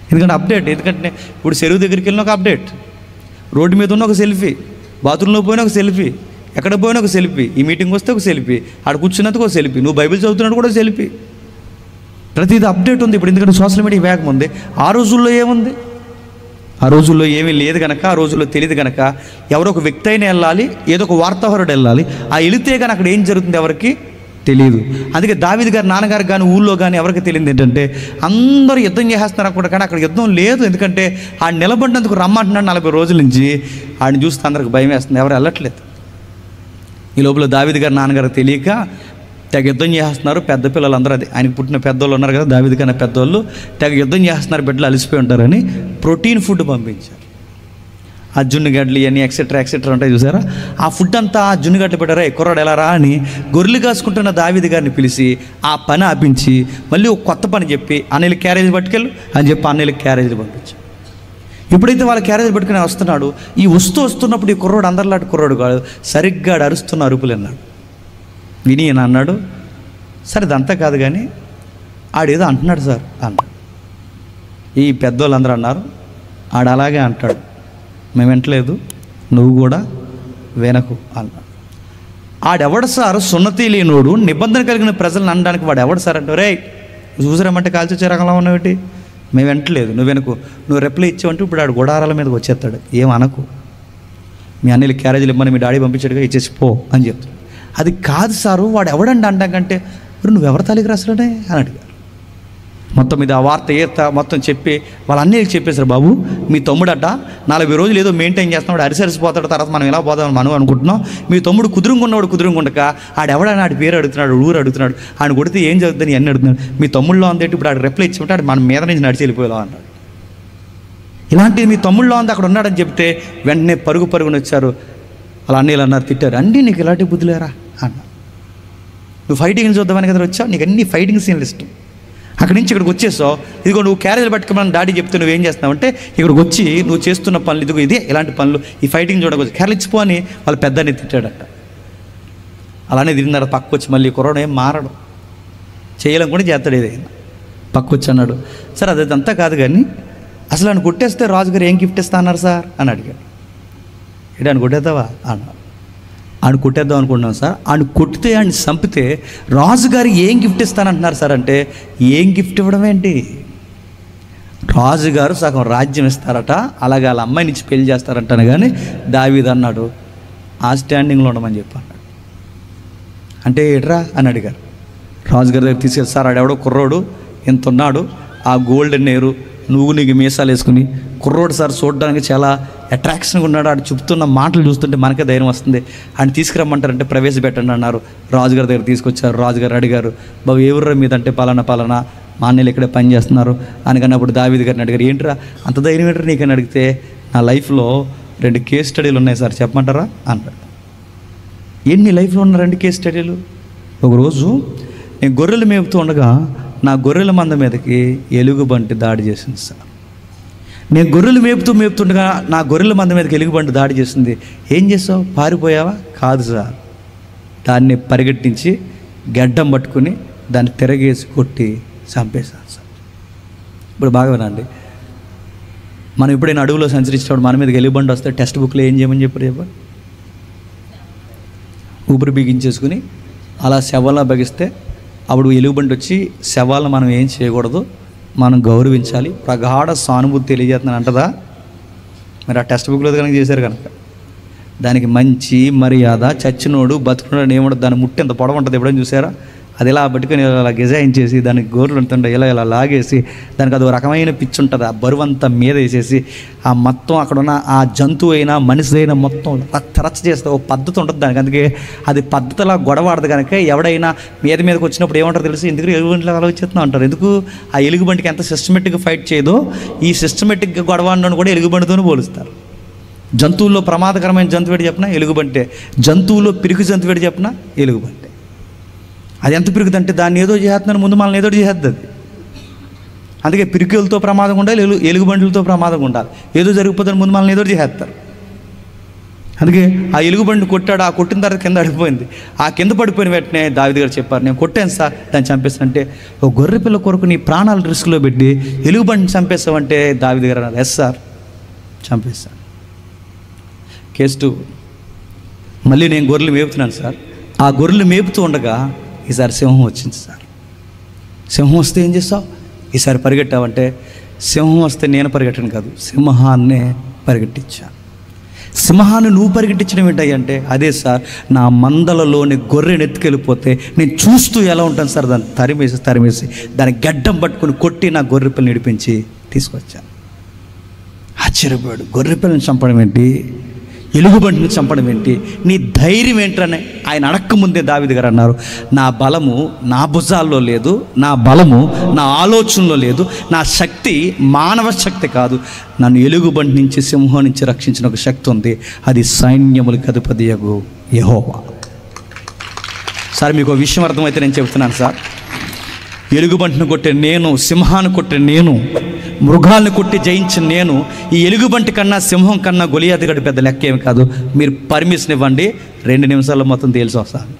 ఎందుకంటే అప్డేట్. ఎందుకంటే ఇప్పుడు చెరువు దగ్గరికి వెళ్ళిన ఒక అప్డేట్, రోడ్డు మీద ఉన్న ఒక సెల్ఫీ, బాత్రూంలో పోయిన ఒక సెల్ఫీ, ఎక్కడ పోయినా ఒక సెల్ఫీ, ఈ మీటింగ్ వస్తే ఒక సెల్ఫీ, ఆడ కూర్చున్నందుకు ఒక సెల్ఫీ, నువ్వు బైబిల్ చదువుతున్నట్టు కూడా సెల్ఫీ. ప్రతిదీ అప్డేట్ ఉంది ఇప్పుడు. ఎందుకంటే సోషల్ మీడియా వేగం ఉంది. ఆ రోజుల్లో ఏముంది? ఆ రోజుల్లో ఏమీ లేదు కనుక, ఆ రోజుల్లో తెలియదు కనుక ఎవరో ఒక వ్యక్తి అయినా వెళ్ళాలి, ఏదో ఒక వార్తాహరుడు వెళ్ళాలి. ఆ వెళితే కానీ అక్కడ ఏం జరుగుతుంది ఎవరికి తెలియదు. అందుకే దావీదు గారి నాన్నగారు కానీ ఊళ్ళో కానీ ఎవరికి తెలియదు ఏంటంటే అందరూ యుద్ధం చేసేస్తున్నారు అనుకుంటా, కానీ అక్కడ యుద్ధం లేదు. ఎందుకంటే ఆ నిలబడినందుకు రమ్మంటున్నాడు 40 రోజుల నుంచి. ఆడిని చూస్తే అందరికి భయం వేస్తుంది, ఎవరు వెళ్ళట్లేదు. ఈ లోపల దావీదు గారి నాన్నగారు తెలియక తెగ యుద్ధం చేస్తున్నారు. పెద్ద పిల్లలు అందరూ, అది ఆయనకు పుట్టిన పెద్దోళ్ళు ఉన్నారు కదా, దావీదు కన్నా పెద్దోళ్ళు, తెగ యుద్ధం చేస్తున్నారు, బిడ్డలు అలసిపోయి ఉంటారని ప్రోటీన్ ఫుడ్ పంపించారు. ఆ జున్నుగడ్డలు ఇవన్నీ ఎక్సెట్రా ఉంటాయి చూసారా, ఆ ఫుడ్ అంతా ఆ జున్నుగడ్డలు పెట్టారా, కుర్రాడు ఎలా రా అని గొర్రెలు కాసుకుంటున్న దావీదు గారిని పిలిచి ఆ పని ఆపించి మళ్ళీ ఒక కొత్త పని చెప్పి అన్నీళ్ళకి క్యారేజ్ పట్టుకెళ్ళు అని చెప్పి అన్నీళ్ళకి క్యారేజీలు పంపించారు. ఎప్పుడైతే వాళ్ళ క్యారేజ్ పట్టుకుని వస్తున్నాడు, ఈ వస్తున్నప్పుడు ఈ కుర్రాడు అందరిలాంటి కుర్రాడు కాదు, సరిగ్గా అరుస్తున్న అరుపులు అన్నాడు. విని అని అన్నాడు, సరే ఇదంతా కాదు కానీ ఆడేదో అంటున్నాడు సార్ అన్నాడు. ఈ పెద్దోళ్ళందరూ అన్నారు, ఆడు అలాగే అంటాడు, మేము వింటలేదు, నువ్వు కూడా వెనకు అన్నాడు. ఆడెవడు సార్ సున్నతి లేనోడు, నిబంధన కలిగిన ప్రజలను అనడానికి వాడు ఎవడు సార్ అంటే, రే చూసారమ్మంటే కాల్చొచ్చే రకంలో ఉన్నావేటి, మేము వింటలేదు, నువ్వు వెనకు, నువ్వు రిప్లై ఇచ్చావంటే ఇప్పుడు ఆడు గుడారాల మీదకి వచ్చేస్తాడు, ఏమనకు, మీ అన్నీళ్ళు క్యారేజీలు ఇమ్మని మీ డాడీ పంపించాడుగా, ఇచ్చేసి పో అని చెప్తాడు. అది కాదు సారు, వాడు ఎవడండి అంటాకంటే, నువ్వెవరి తాలికి రాసాడే అని అడిగారు. మొత్తం మీద ఆ వార్త మొత్తం చెప్పి వాళ్ళ అన్నయ్యకి చెప్పేశారు, బాబు మీ తమ్ముడట 40 రోజులు ఏదో మెయింటైన్ చేస్తున్నాడు, అరిసరిసిపోతాడు, తర్వాత మనం ఎలా పోదామని మనం అనుకుంటున్నాం, మీ తమ్ముడు కుదురుంగుండక ఆడెవడని ఆడి పేరు అడుగుతున్నాడు, ఊరు అడుగుతున్నాడు, ఆయన కొడితే ఏం జరుగుతుందని అన్నీ అడుగుతున్నాడు, మీ తమ్ముళ్ళలో అందేటి ఇప్పుడు ఆడు రిప్లై ఇచ్చి ఉంటే ఆడు మన మీద నుంచి నడిచి వెళ్ళిపోయేలా అన్నాడు. ఇలాంటిది మీ తమ్ముళ్ళలో అంది అక్కడ ఉన్నాడని చెప్తే వెంటనే పరుగున వచ్చారు. వాళ్ళ అన్నయ్యలు అన్నారు, తిట్టారు, అండి నీకు ఇలాంటి బుద్ధులేరా అన్న, నువ్వు ఫైటింగ్ చూద్దామని కదా వచ్చావు, నీకు అన్ని ఫైటింగ్ సీన్లు ఇష్టం, అక్కడి నుంచి ఇక్కడికి వచ్చేసావు, ఇదిగో నువ్వు క్యారేజ్ పట్టుకోమని డాడీ చెప్తే నువ్వేం చేస్తున్నావు అంటే ఇక్కడికి వచ్చి నువ్వు చేస్తున్న పనులు ఇదిగో ఇదే ఇలాంటి పనులు, ఈ ఫైటింగ్ చూడవచ్చు, క్యారేజ్ ఇచ్చిపో అని వాళ్ళ పెద్దని తిట్టాడట. అలానే తిరిగినారు, పక్క వచ్చి మళ్ళీ కుర్రాడు ఏం మారడు, చేయాలని కూడా చేస్తాడు, ఏదైనా పక్క వచ్చి అన్నాడు, సార్ అదంతా కాదు కానీ అసలు ఆయన కొట్టేస్తే రాజుగారు ఏం గిఫ్ట్ ఇస్తా అన్నారు సార్ అని అడిగాడు. ఏంటి ఆయన కొట్టేద్దావా అన్నాడు. ఆయన కొట్టేద్దాం అనుకుంటున్నాం సార్, ఆయన కొట్టితే ఆయన చంపితే రాజుగారు ఏం గిఫ్ట్ ఇస్తానంటున్నారు సార్ అంటే, ఏం గిఫ్ట్ ఇవ్వడం ఏంటి, రాజుగారు సగం రాజ్యం ఇస్తారట, అలాగే వాళ్ళ అమ్మాయిని ఇచ్చి పెళ్లి చేస్తారంటాను. కానీ దావీదు అన్నాడు, ఆ స్టాండింగ్లో ఉండమని చెప్పి అన్నాడు. అంటే ఏట్రా అని అడిగారు. రాజుగారి దగ్గర తీసుకెళ్ళి, సార్ ఆడెవడో కుర్రోడు ఎంత ఉన్నాడు, ఆ గోల్డెన్ హెయిర్, నువ్వు నీకు మీసాలు వేసుకుని కుర్రోడు సార్ చూడడానికి చాలా అట్రాక్షన్గా ఉన్నాడు, ఆడు చెప్తున్న మాటలు చూస్తుంటే మనకే ధైర్యం వస్తుంది, ఆయన తీసుకురమ్మంటారంటే ప్రవేశపెట్టండి అన్నారు. రాజుగారి దగ్గర తీసుకొచ్చారు. రాజుగారు అడిగారు, బాబు ఎవరు మీదంటే పలానా మా అన్నయ్యలు ఇక్కడే పని చేస్తున్నారు అనకన్నప్పుడు దావీదు గారిని అడిగారు, ఏంట్రా అంత ధైర్యం ఏంటరా నీకని అడిగితే, నా లైఫ్లో 2 కేస్ స్టడీలు ఉన్నాయి సార్ చెప్పమంటారా అన్నాడు. ఏంటి నీ లైఫ్లో ఉన్న 2 కేస్ స్టడీలు? ఒకరోజు నేను గొర్రెలు మేపుతూ ఉండగా నా గొర్రెల మంద మీదకి ఎలుగుబంటి దాడి చేసింది సార్. నేను గొర్రెలు మేపుతుండగా నా గొర్రెల మంద మీదకి ఎలుగుబంటి దాడి చేసింది. ఏం చేసావు, పారిపోయావా? కాదు సార్, దాన్ని పరిగెట్టించి గడ్డం పట్టుకుని దాన్ని తిరగేసి కొట్టి చంపేశాను సార్. ఇప్పుడు బాగా వినండి, మనం ఎప్పుడైనా అడవులో సంచరించినప్పుడు మన మీదకి ఎలుగుబంటి వస్తే టెక్స్ట్ బుక్లో ఏం చేయమని చెప్పారు? ఊపిరి బిగించేసుకుని అలా శవాలను బిగిస్తే అప్పుడు ఎలుగుబంటి వచ్చి శవాలను మనం ఏం చేయకూడదు, మనం గౌరవించాలి, ప్రగాఢ సానుభూతి తెలియజేస్తున్నాను అంటదా? మరి ఆ టెక్స్ట్ బుక్లో కనుక చేశారు కనుక దానికి మంచి మర్యాద, చచ్చినోడు బతుకున్నాడు ఏముండదు, దాని ముట్టి ఎంత పొడవ ఉంటుంది ఎప్పుడైనా చూసారా? అది ఇలా పట్టుకొని ఇలా గిజాయించేసి దానికి గోర్లు ఉంటుండే ఇలా లాగేసి దానికి అది ఒక రకమైన పిచ్చి ఉంటుంది. ఆ బరువు అంతా మీద వేసేసి ఆ మొత్తం అక్కడ ఉన్న ఆ జంతువు అయినా మనిషి అయినా మొత్తం రచ్చ చేస్తే ఒక పద్ధతి ఉంటుంది దానికి. అందుకే అది పద్ధతిలా గొడవాడదు కనుక ఎవడైనా మీదకి వచ్చినప్పుడు ఏమంటారు తెలిసి ఎందుకు ఎలుగుబంటిలో అలా వచ్చేస్తున్నాం అంటారు. ఎందుకు ఆ ఎలుగుబంటికి ఎంత సిస్టమేటిక్గా ఫైట్ చేయదో ఈ సిస్టమేటిక్గా గొడవాడను కూడా ఎలుగుబంటితోనే పోలుస్తారు. జంతువుల్లో ప్రమాదకరమైన జంతువు ఏంటి చెప్పినా ఎలుగుబంటే, జంతువుల్లో పిరికి జంతువు ఏంటి చెప్పినా ఎలుగుబంటే. అది ఎంత పిరుగుదంటే దాన్ని ఏదో చేస్తున్నాను ముందు మనల్ని ఏదో చేస్తుంది. అందుకే పిరికిలతో ప్రమాదం ఉండాలి, ఎలుగుబండులతో ప్రమాదం ఉండాలి. ఏదో జరిగిపోతుంది ముందు మనల్ని ఏదో చేస్తారు. అందుకే ఆ ఎలుగుబండి కొట్టాడు, ఆ కొట్టిన తర్వాత కింద పడిపోయింది. ఆ కింద పడిపోయిన వెంటనే దావీదు గారు చెప్పారు, నేను కొట్టాను సార్ దాన్ని చంపేస్తానంటే, ఓ గొర్రె పిల్ల కొరకు నీ ప్రాణాలు రిస్క్లో పెట్టి ఎలుగుబండిని చంపేస్తామంటే దావీదు గారు అన్నారు, ఎస్ సార్ చంపేస్తాను. కేసు 2, మళ్ళీ నేను గొర్రెలు మేపుతున్నాను సార్. ఆ గొర్రెలు మేపుతూ ఉండగా ఈసారి సింహం వచ్చింది సార్. సింహం వస్తే ఏం చేస్తావు? ఈసారి పరిగెట్టావంటే, సింహం వస్తే నేను పరిగెట్టను కాదు, సింహాన్నే పరిగెట్టించాను. సింహాన్ని నువ్వు పరిగెట్టించడం ఏంటంటే, అదే సార్ నా మందలలోని గొర్రెని ఎత్తుకెళ్ళిపోతే నేను చూస్తూ ఎలా ఉంటాను సార్, దాన్ని తరిమేసి దాన్ని గడ్డం పట్టుకుని కొట్టి నా గొర్రె పిల్లని నడిపించి తీసుకొచ్చాను. ఆశ్చర్యపోయాడు, గొర్రె పిల్లని చంపడం ఏంటి, ఎలుగుబంటిని చంపడం ఏంటి, నీ ధైర్యం ఏంటని ఆయన అడక్కముందే దావీదు గారు అన్నారు, నా బలము నా భుజాల్లో లేదు, నా బలము నా ఆలోచనలో లేదు, నా శక్తి మానవ శక్తి కాదు, నన్ను ఎలుగుబంటి నుంచి సింహం నుంచి రక్షించిన ఒక శక్తి ఉంది, అది సైన్యములకు అధిపతియగు యెహోవా. సార్ మీకు ఒక విషయం అర్థమైతే నేను చెబుతున్నాను సార్. ఎలుగుబంటిని కొట్టే నేను, సింహాన్ని కొట్టే నేను, మృగాల్ని కొట్టి జయించిన నేను, ఈ ఎలుగుబంటి కన్నా సింహం కన్నా గొలియాతు గడి పెద్ద లెక్క ఏమి కాదు. మీరు పర్మిషన్ ఇవ్వండి, 2 నిమిషాల్లో మొత్తం తేల్చి వస్తాను.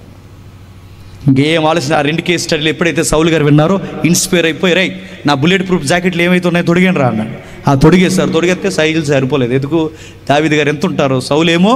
ఇంకేం ఆలోచన. ఆ 2 కేసు స్టడీలు ఎప్పుడైతే సౌలు గారు విన్నారో ఇన్స్పైర్ అయిపోయి, రై నా బుల్లెట్ ప్రూఫ్ జాకెట్లు ఏమైతే ఉన్నాయో తొడిగాను రా అన్నాడు. ఆ తొడిగేస్తారు. తొడిగేస్తే సైజులు సరిపోలేదు. ఎందుకు? దావీదు గారు ఎంత ఉంటారో సౌలేమో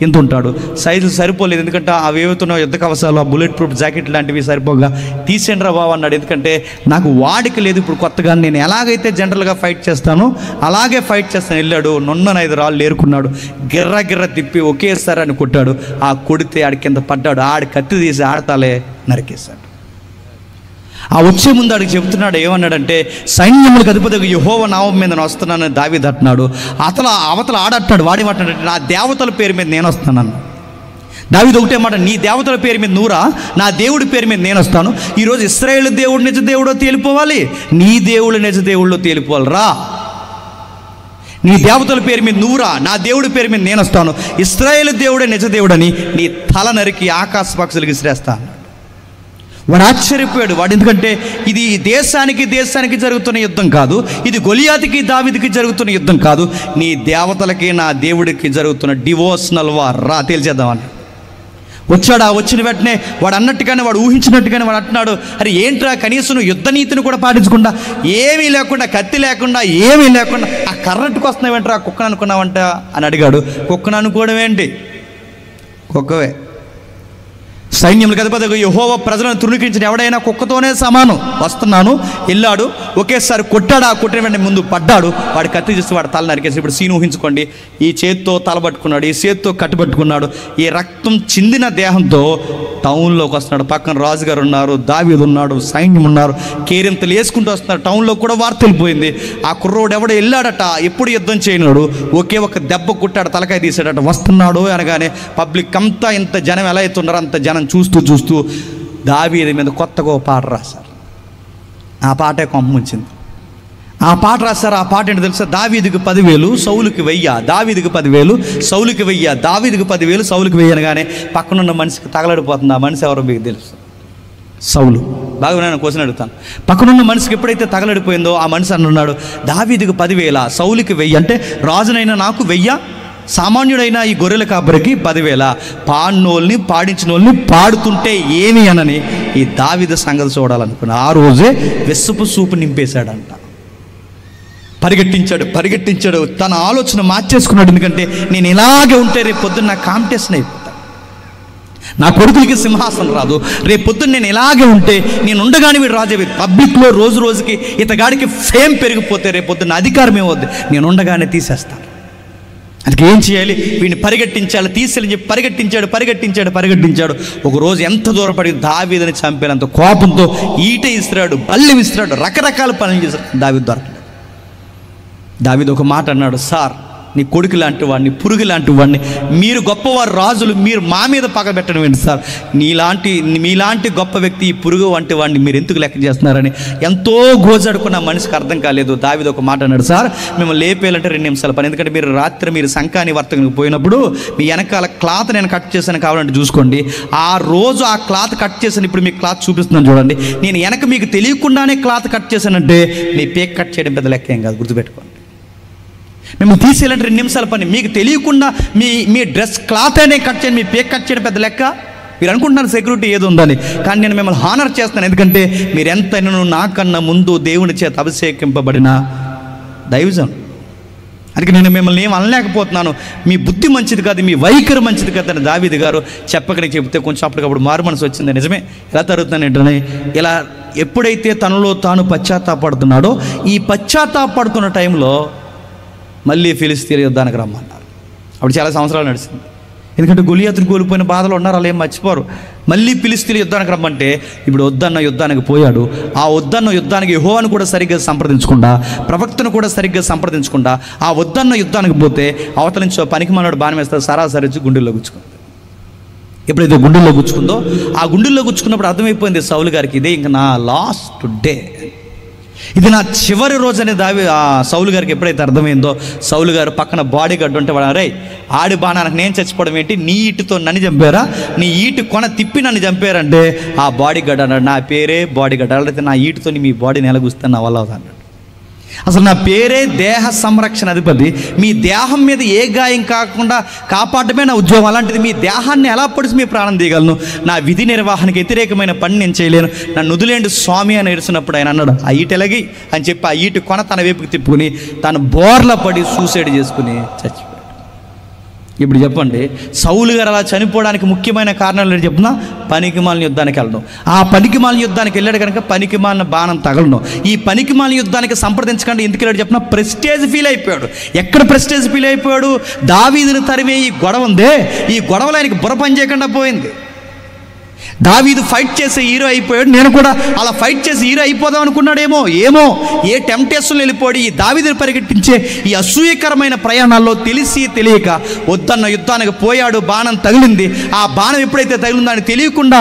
ఇంత ఉంటాడు. సైజులు సరిపోలేదు. ఎందుకంటే అవి ఏవైతున్నాయో యుద్ధ కవసాలు, ఆ బుల్లెట్ ప్రూఫ్ జాకెట్ లాంటివి సరిపోగా తీసేయండి రా బాబు అన్నాడు. ఎందుకంటే నాకు వాడికి లేదు ఇప్పుడు కొత్తగా, నేను ఎలాగైతే జనరల్గా ఫైట్ చేస్తానో అలాగే ఫైట్ చేస్తాను. వెళ్ళాడు, నున్నన 5 రాళ్ళు ఏరుకున్నాడు, గిర్ర తిప్పి ఒకేసారి అని కొట్టాడు. ఆ కొడితే ఆడి కింద పడ్డాడు. ఆడి కత్తి తీసి ఆడతాలే నరికేశాడు. ఆ వచ్చే ముందు ఆడికి చెబుతున్నాడు, ఏమన్నాడంటే, సైన్యములకు అధిపతి యెహోవా నామం మీద నేను వస్తున్నానని దావీదు అంటున్నాడు. అవతల ఆడట్టాడు. వాడేమంటాడంటే, నా దేవతల పేరు మీద నేను వస్తున్నాను. దావీదు ఒకటే మాట, నీ దేవతల పేరు మీద నువ్వురా, నా దేవుడి పేరు మీద నేను వస్తాను. ఈరోజు ఇశ్రాయేలు దేవుడు నిజ దేవుడో తేలిపోవాలి, నీ దేవుడు నిజ దేవుళ్ళో తేలిపోవాలి. రా, నీ దేవతల పేరు మీద నువ్వురా, నా దేవుడి పేరు మీద నేను వస్తాను. ఇశ్రాయేలు దేవుడే నిజ దేవుడని నీ తల నరికి ఆకాశ పక్షులకు విసిరేస్తాను. వాడు ఆశ్చర్యపోయాడు. వాడు ఎందుకంటే ఇది దేశానికి జరుగుతున్న యుద్ధం కాదు, ఇది గొలియాతుకి దావీదుకి జరుగుతున్న యుద్ధం కాదు, నీ దేవతలకి నా దేవుడికి జరుగుతున్న డివోషనల్ వార్. రా తేల్చేద్దామని వచ్చాడు. ఆ వచ్చిన వెంటనే వాడు అన్నట్టుగానే, వాడు ఊహించినట్టుగానే వాడు అంటున్నాడు, అరే ఏంట్రా కనీసం యుద్ధ నీతిని కూడా పాటించకుండా, ఏమీ లేకుండా, కత్తి లేకుండా, ఏమీ లేకుండా ఆ కర్రట్టుకు వస్తున్నావేంట్రా, కుక్కను అనుకున్నావంట అని అడిగాడు. కుక్కను అనుకోవడం ఏంటి, కుక్కవే. సైన్యములకు అధిపతి యెహోవా ప్రజలను తృణీకరించిన ఎవడైనా కుక్కతోనే సమానం. వస్తున్నాను, వెళ్ళాడు, ఒకేసారి కొట్టాడు. ఆ కొట్టిన వెంటనే ముందు పడ్డాడు. వాడు కత్తి చూసి వాడు తల నరికేసి, ఇప్పుడు సీన్ ఊహించుకోండి, ఈ చేత్తో తల పట్టుకున్నాడు, ఈ చేత్తో కట్టుబట్టుకున్నాడు, ఈ రక్తం చిందిన దేహంతో టౌన్లోకి వస్తున్నాడు. పక్కన రాజుగారు ఉన్నారు, దావీదు ఉన్నాడు, సైన్యం ఉన్నారు, కేరింతలు వేసుకుంటూ వస్తున్నారు. టౌన్లో కూడా వార్త వెళ్ళిపోయింది. ఆ కుర్రోడు ఎవడో వెళ్ళాడట, ఎప్పుడు యుద్ధం చేయనాడు, ఒకే ఒక దెబ్బ కుట్టాడు, తలకాయ తీసాడట. వస్తున్నాడు అనగానే పబ్లిక్ అంతా, ఇంత జనం ఎలా అవుతున్నారో అంత జనం చూస్తూ దావీదు మీద కొత్తగా ఒక పాట రాశారు. ఆ పాటే కొంపముంచింది. ఆ పాట రాశారు. ఆ పాట ఏంటో తెలుసా? దావీదుకి 10,000 సౌలుకి 1000, దావీదుకి 10,000 సౌలుకి 1000, దావీదుకి 10,000 సౌలుకి 1000 అనగానే పక్కనున్న మనిషికి తగలడిపోతుంది. ఆ మనిషి ఎవరో మీకు తెలుసు, సౌలు. బాగా నేను క్వశ్చన్ అడుగుతాను. పక్కనున్న మనిషికి ఎప్పుడైతే తగలడిపోయిందో ఆ మనిషి అన్నాడు, దావీదుకి 10,000 సౌలుకి 1000 అంటే రాజునైనా నాకు 1000, సామాన్యుడైన ఈ గొర్రెల కాపరికి 10,000, పాడినోళ్ళని పాడించిన వాళ్ళని పాడుతుంటే ఏమి అనని ఈ దావీదు సంగతి చూడాలనుకున్నా. ఆ రోజే వెస్సుపు సూపు నింపేశాడంట. పరిగెట్టించాడు. తన ఆలోచన మార్చేసుకున్నాడు. ఎందుకంటే నేను ఇలాగే ఉంటే రేపు పొద్దున్న నా కాంపిటీషన్ అయిపోతా, నా కొడుకులకి సింహాసనం రాదు, రేపు పొద్దున్న నేను ఇలాగే ఉంటే నేను ఉండగానే వీడు రాజే, పబ్లిక్లో రోజు రోజుకి ఇతగాడికి ఫేమ్ పెరిగిపోతే రేపు పొద్దున్న అధికారం ఏమవుద్ది, నేను ఉండగానే తీసేస్తాను అందుకే ఏం చేయాలి? వీడిని పరిగెట్టించాలి, తీసుకెళ్ళి చెప్పి పరిగెట్టించాడు. ఒకరోజు ఎంత దూరపడి దావీదుని చంపేనంత కోపంతో ఈట ఇస్తున్నాడు, బల్లి విస్తున్నాడు, రకరకాల పనులు చేశాడు. దావీదు దొరకలేదు. దావీదు ఒక మాట అన్నాడు, సార్ నీ కొడుకు లాంటి వాడిని, పురుగు లాంటి వాడిని, మీరు గొప్పవారు రాజులు, మీరు మా మీద పగ పెట్టడం ఏంటి సార్? మీలాంటి గొప్ప వ్యక్తి ఈ పురుగు వంటి వాడిని మీరు ఎందుకు లెక్క చేస్తున్నారని ఎంతో గోజాడుకున్న మనిషికి అర్థం కాలేదు. దావీదు ఒక మాట అన్నాడు, సార్ మేము లేపేయాలంటే 2 నిమిషాల పని, ఎందుకంటే మీరు రాత్రి మీరు సంకాని వర్తకనికి పోయినప్పుడు మీ వెనకాల క్లాత్ నేను కట్ చేశాను, కావాలంటే చూసుకోండి. ఆ రోజు ఆ క్లాత్ కట్ చేశాను, ఇప్పుడు మీకు క్లాత్ చూపిస్తున్నాను చూడండి. నేను వెనక మీకు తెలియకుండానే క్లాత్ కట్ చేశానంటే మీ పేక్ కట్ చేయడం పెద్ద లెక్క ఏం కాదు, గుర్తుపెట్టుకోండి. మిమ్మల్ని తీసేయాలంటే 2 నిమిషాల పని, మీకు తెలియకుండా మీ డ్రెస్ క్లాత్ అనే కట్ చేయండి, మీ పేక్ కట్ చేయడం పెద్ద లెక్క. మీరు అనుకుంటున్నారు సెక్యూరిటీ ఏది ఉందని, కానీ నేను మిమ్మల్ని హానర్ చేస్తాను. ఎందుకంటే మీరు ఎంతైనా నాకన్నా ముందు దేవుని చేత అభిషేకింపబడిన దైవజన్. అందుకే నేను మిమ్మల్ని ఏం అనలేకపోతున్నాను. మీ బుద్ధి మంచిది కాదు, మీ వైఖరి మంచిది కాదని దావీదు గారు చెప్పకనే చెబితే కొంచెం అప్పటికప్పుడు మారు మనసు వచ్చింది. నిజమే, ఎలా జరుగుతుందని ఏంటనే, ఇలా ఎప్పుడైతే తనలో తాను పశ్చాత్తాపడుతున్నాడో ఈ పశ్చాత్తాపడుతున్న టైంలో మళ్ళీ ఫిలిస్తీన్ల యుద్ధానికి రమ్మన్నారు. అప్పుడు చాలా సంవత్సరాలు నడిచింది. ఎందుకంటే గొలియాతును కోల్పోయిన బాధలు ఉన్నారు, వాళ్ళు ఏం మర్చిపోరు. మళ్ళీ ఫిలిస్తీన్ల యుద్ధానికి రమ్మంటే ఇప్పుడు వద్దన్న యుద్ధానికి పోయాడు. ఆ వద్దన్న యుద్ధానికి యెహోవాను కూడా సరిగ్గా సంప్రదించకుండా, ప్రవక్తను కూడా సరిగ్గా సంప్రదించకుండా ఆ వద్దన్న యుద్ధానికి పోతే అవతల నుంచి పనికి మనోడు బాణం వేస్తారు, సరాసరి గుండెల్లో గుచ్చుకుంది. ఎప్పుడైతే గుండెల్లో గుచ్చుకుందో ఆ గుండెల్లో గుచ్చుకున్నప్పుడు అర్థమైపోయింది సౌలు గారికి, ఇదే ఇంకా నా లాస్ట్ డే, ఇది నా చివరి రోజు అని సౌలు గారికి ఎప్పుడైతే అర్థమైందో, సౌలు గారు పక్కన బాడీ గార్డ్ ఉంటే వాడు, అరే ఆడి బాణానికి నేను చచ్చిపోవడం ఏంటి, నీ ఈటుతో నన్ను చంపారా, నీ ఈటు కొన తిప్పి నన్ను చంపారంటే ఆ బాడీ గార్డ్ అన్నాడు, నా పేరే బాడీ గార్డ్, అలాగే నా ఈటుతో మీ బాడీని ఎలాగూస్తే నా వల్ల అవుతా అన్నాడు. అసలు నా పేరే దేహ సంరక్షణ అధిపతి, మీ దేహం మీద ఏ గాయం కాకుండా కాపాడమే నా ఉద్యోగం, అలాంటిది మీ దేహాన్ని ఎలా పొడిచి మీ ప్రాణం తీయగలను, నా విధి నిర్వహణకి వ్యతిరేకమైన పని నేను చేయలేను, నన్ను వదిలేండి స్వామి అని ఏడుస్తున్నప్పుడు ఆయన అన్నాడు, ఆ ఈట ఎలాగి అని చెప్పి ఆ ఈటు కొన తన వైపుకి తిప్పుకుని తను బోర్ల పడి సూసైడ్ చేసుకుని చచ్చిపోయాడు. ఇప్పుడు చెప్పండి, సౌలు గారు అలా చనిపోవడానికి ముఖ్యమైన కారణాలు ఏంటి చెప్తున్నా? పనికిమాలిన యుద్ధానికి వెళ్ళడం. ఆ పనికిమాలిన యుద్ధానికి వెళ్ళాడు కనుక పనికిమాలిన బాణం తగలడం. ఈ పనికిమాలిన యుద్ధానికి సంప్రదించకుండా ఎందుకు వెళ్ళాడు చెప్పిన? ప్రెస్టేజ్ ఫీల్ అయిపోయాడు. ఎక్కడ ప్రెస్టేజ్ ఫీల్ అయిపోయాడు? దావీదుని తరిమే ఈ గొడవ ఉందే, ఈ గొడవలో ఆయనకి బుర్ర పని చేయకుండా పోయింది. దావీదు ఫైట్ చేసే హీరో అయిపోయాడు, నేను కూడా అలా ఫైట్ చేసి హీరో అయిపోదాం అనుకున్నాడేమో. ఏ టెంప్టేషన్లో వెళ్ళిపోయి ఈ దావీదుని పరిగెట్టించే ఈ అసూయకరమైన ప్రయాణాల్లో తెలిసి తెలియక వద్దన్న యుద్ధానికి పోయాడు. బాణం తగిలింది. ఆ బాణం ఎప్పుడైతే తగిలిందో అని తెలియకుండా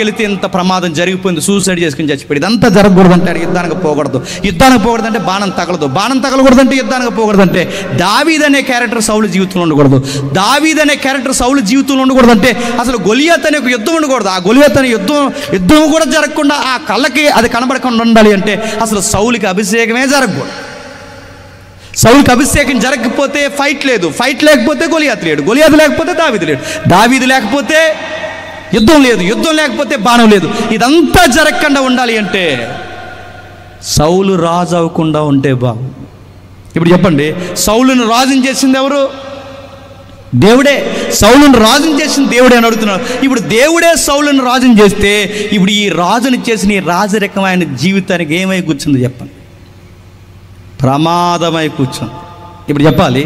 వెళ్తే ఇంత ప్రమాదం జరిగిపోయింది, సూసైడ్ చేసుకుని చచ్చిపోయింది. ఇదంతా జరగకూడదంటే యుద్ధానికి పోకూడదంటే బాణం తగలదు, బాణం తగలకూడదంటే యుద్ధానికి పోకూడదంటే దావీదు అనే క్యారెక్టర్ సౌలు జీవితంలో ఉండకూడదు. దావీదు అనే క్యారెక్టర్ సౌలు జీవితంలో ఉండకూడదంటే అసలు గొలియాత్ అనే ఒక యుద్ధం ఉండకూడదు. ఆ గొలియాత్ అనే యుద్ధం కూడా జరగకుండా ఆ కళ్ళకి అది కనబడకుండా ఉండాలి అంటే అసలు సౌలుకి అభిషేకమే జరగకూడదు. సౌలుకి అభిషేకం జరగకపోతే ఫైట్ లేదు, ఫైట్ లేకపోతే గొలియాత్ లేడు, గొలియాత్ లేకపోతే దావీదు లేడు, దావీదు లేకపోతే యుద్ధం లేదు, యుద్ధం లేకపోతే బాణం లేదు. ఇదంతా జరగకుండా ఉండాలి అంటే సౌలు రాజు అవ్వకుండా ఉంటే బాగు. ఇప్పుడు చెప్పండి, సౌలును రాజుని చేసింది ఎవరు? దేవుడే. సౌలును రాజుని చేసిన దేవుడే అని అడుగుతున్నాడు. ఇప్పుడు దేవుడే సౌలును రాజుని చేస్తే ఇప్పుడు ఈ రాజుని చేసిన ఈ రాజరికమైన జీవితానికి ఏమై కూర్చుంది చెప్పండి? ప్రమాదమై కూర్చుంది. ఇప్పుడు చెప్పాలి,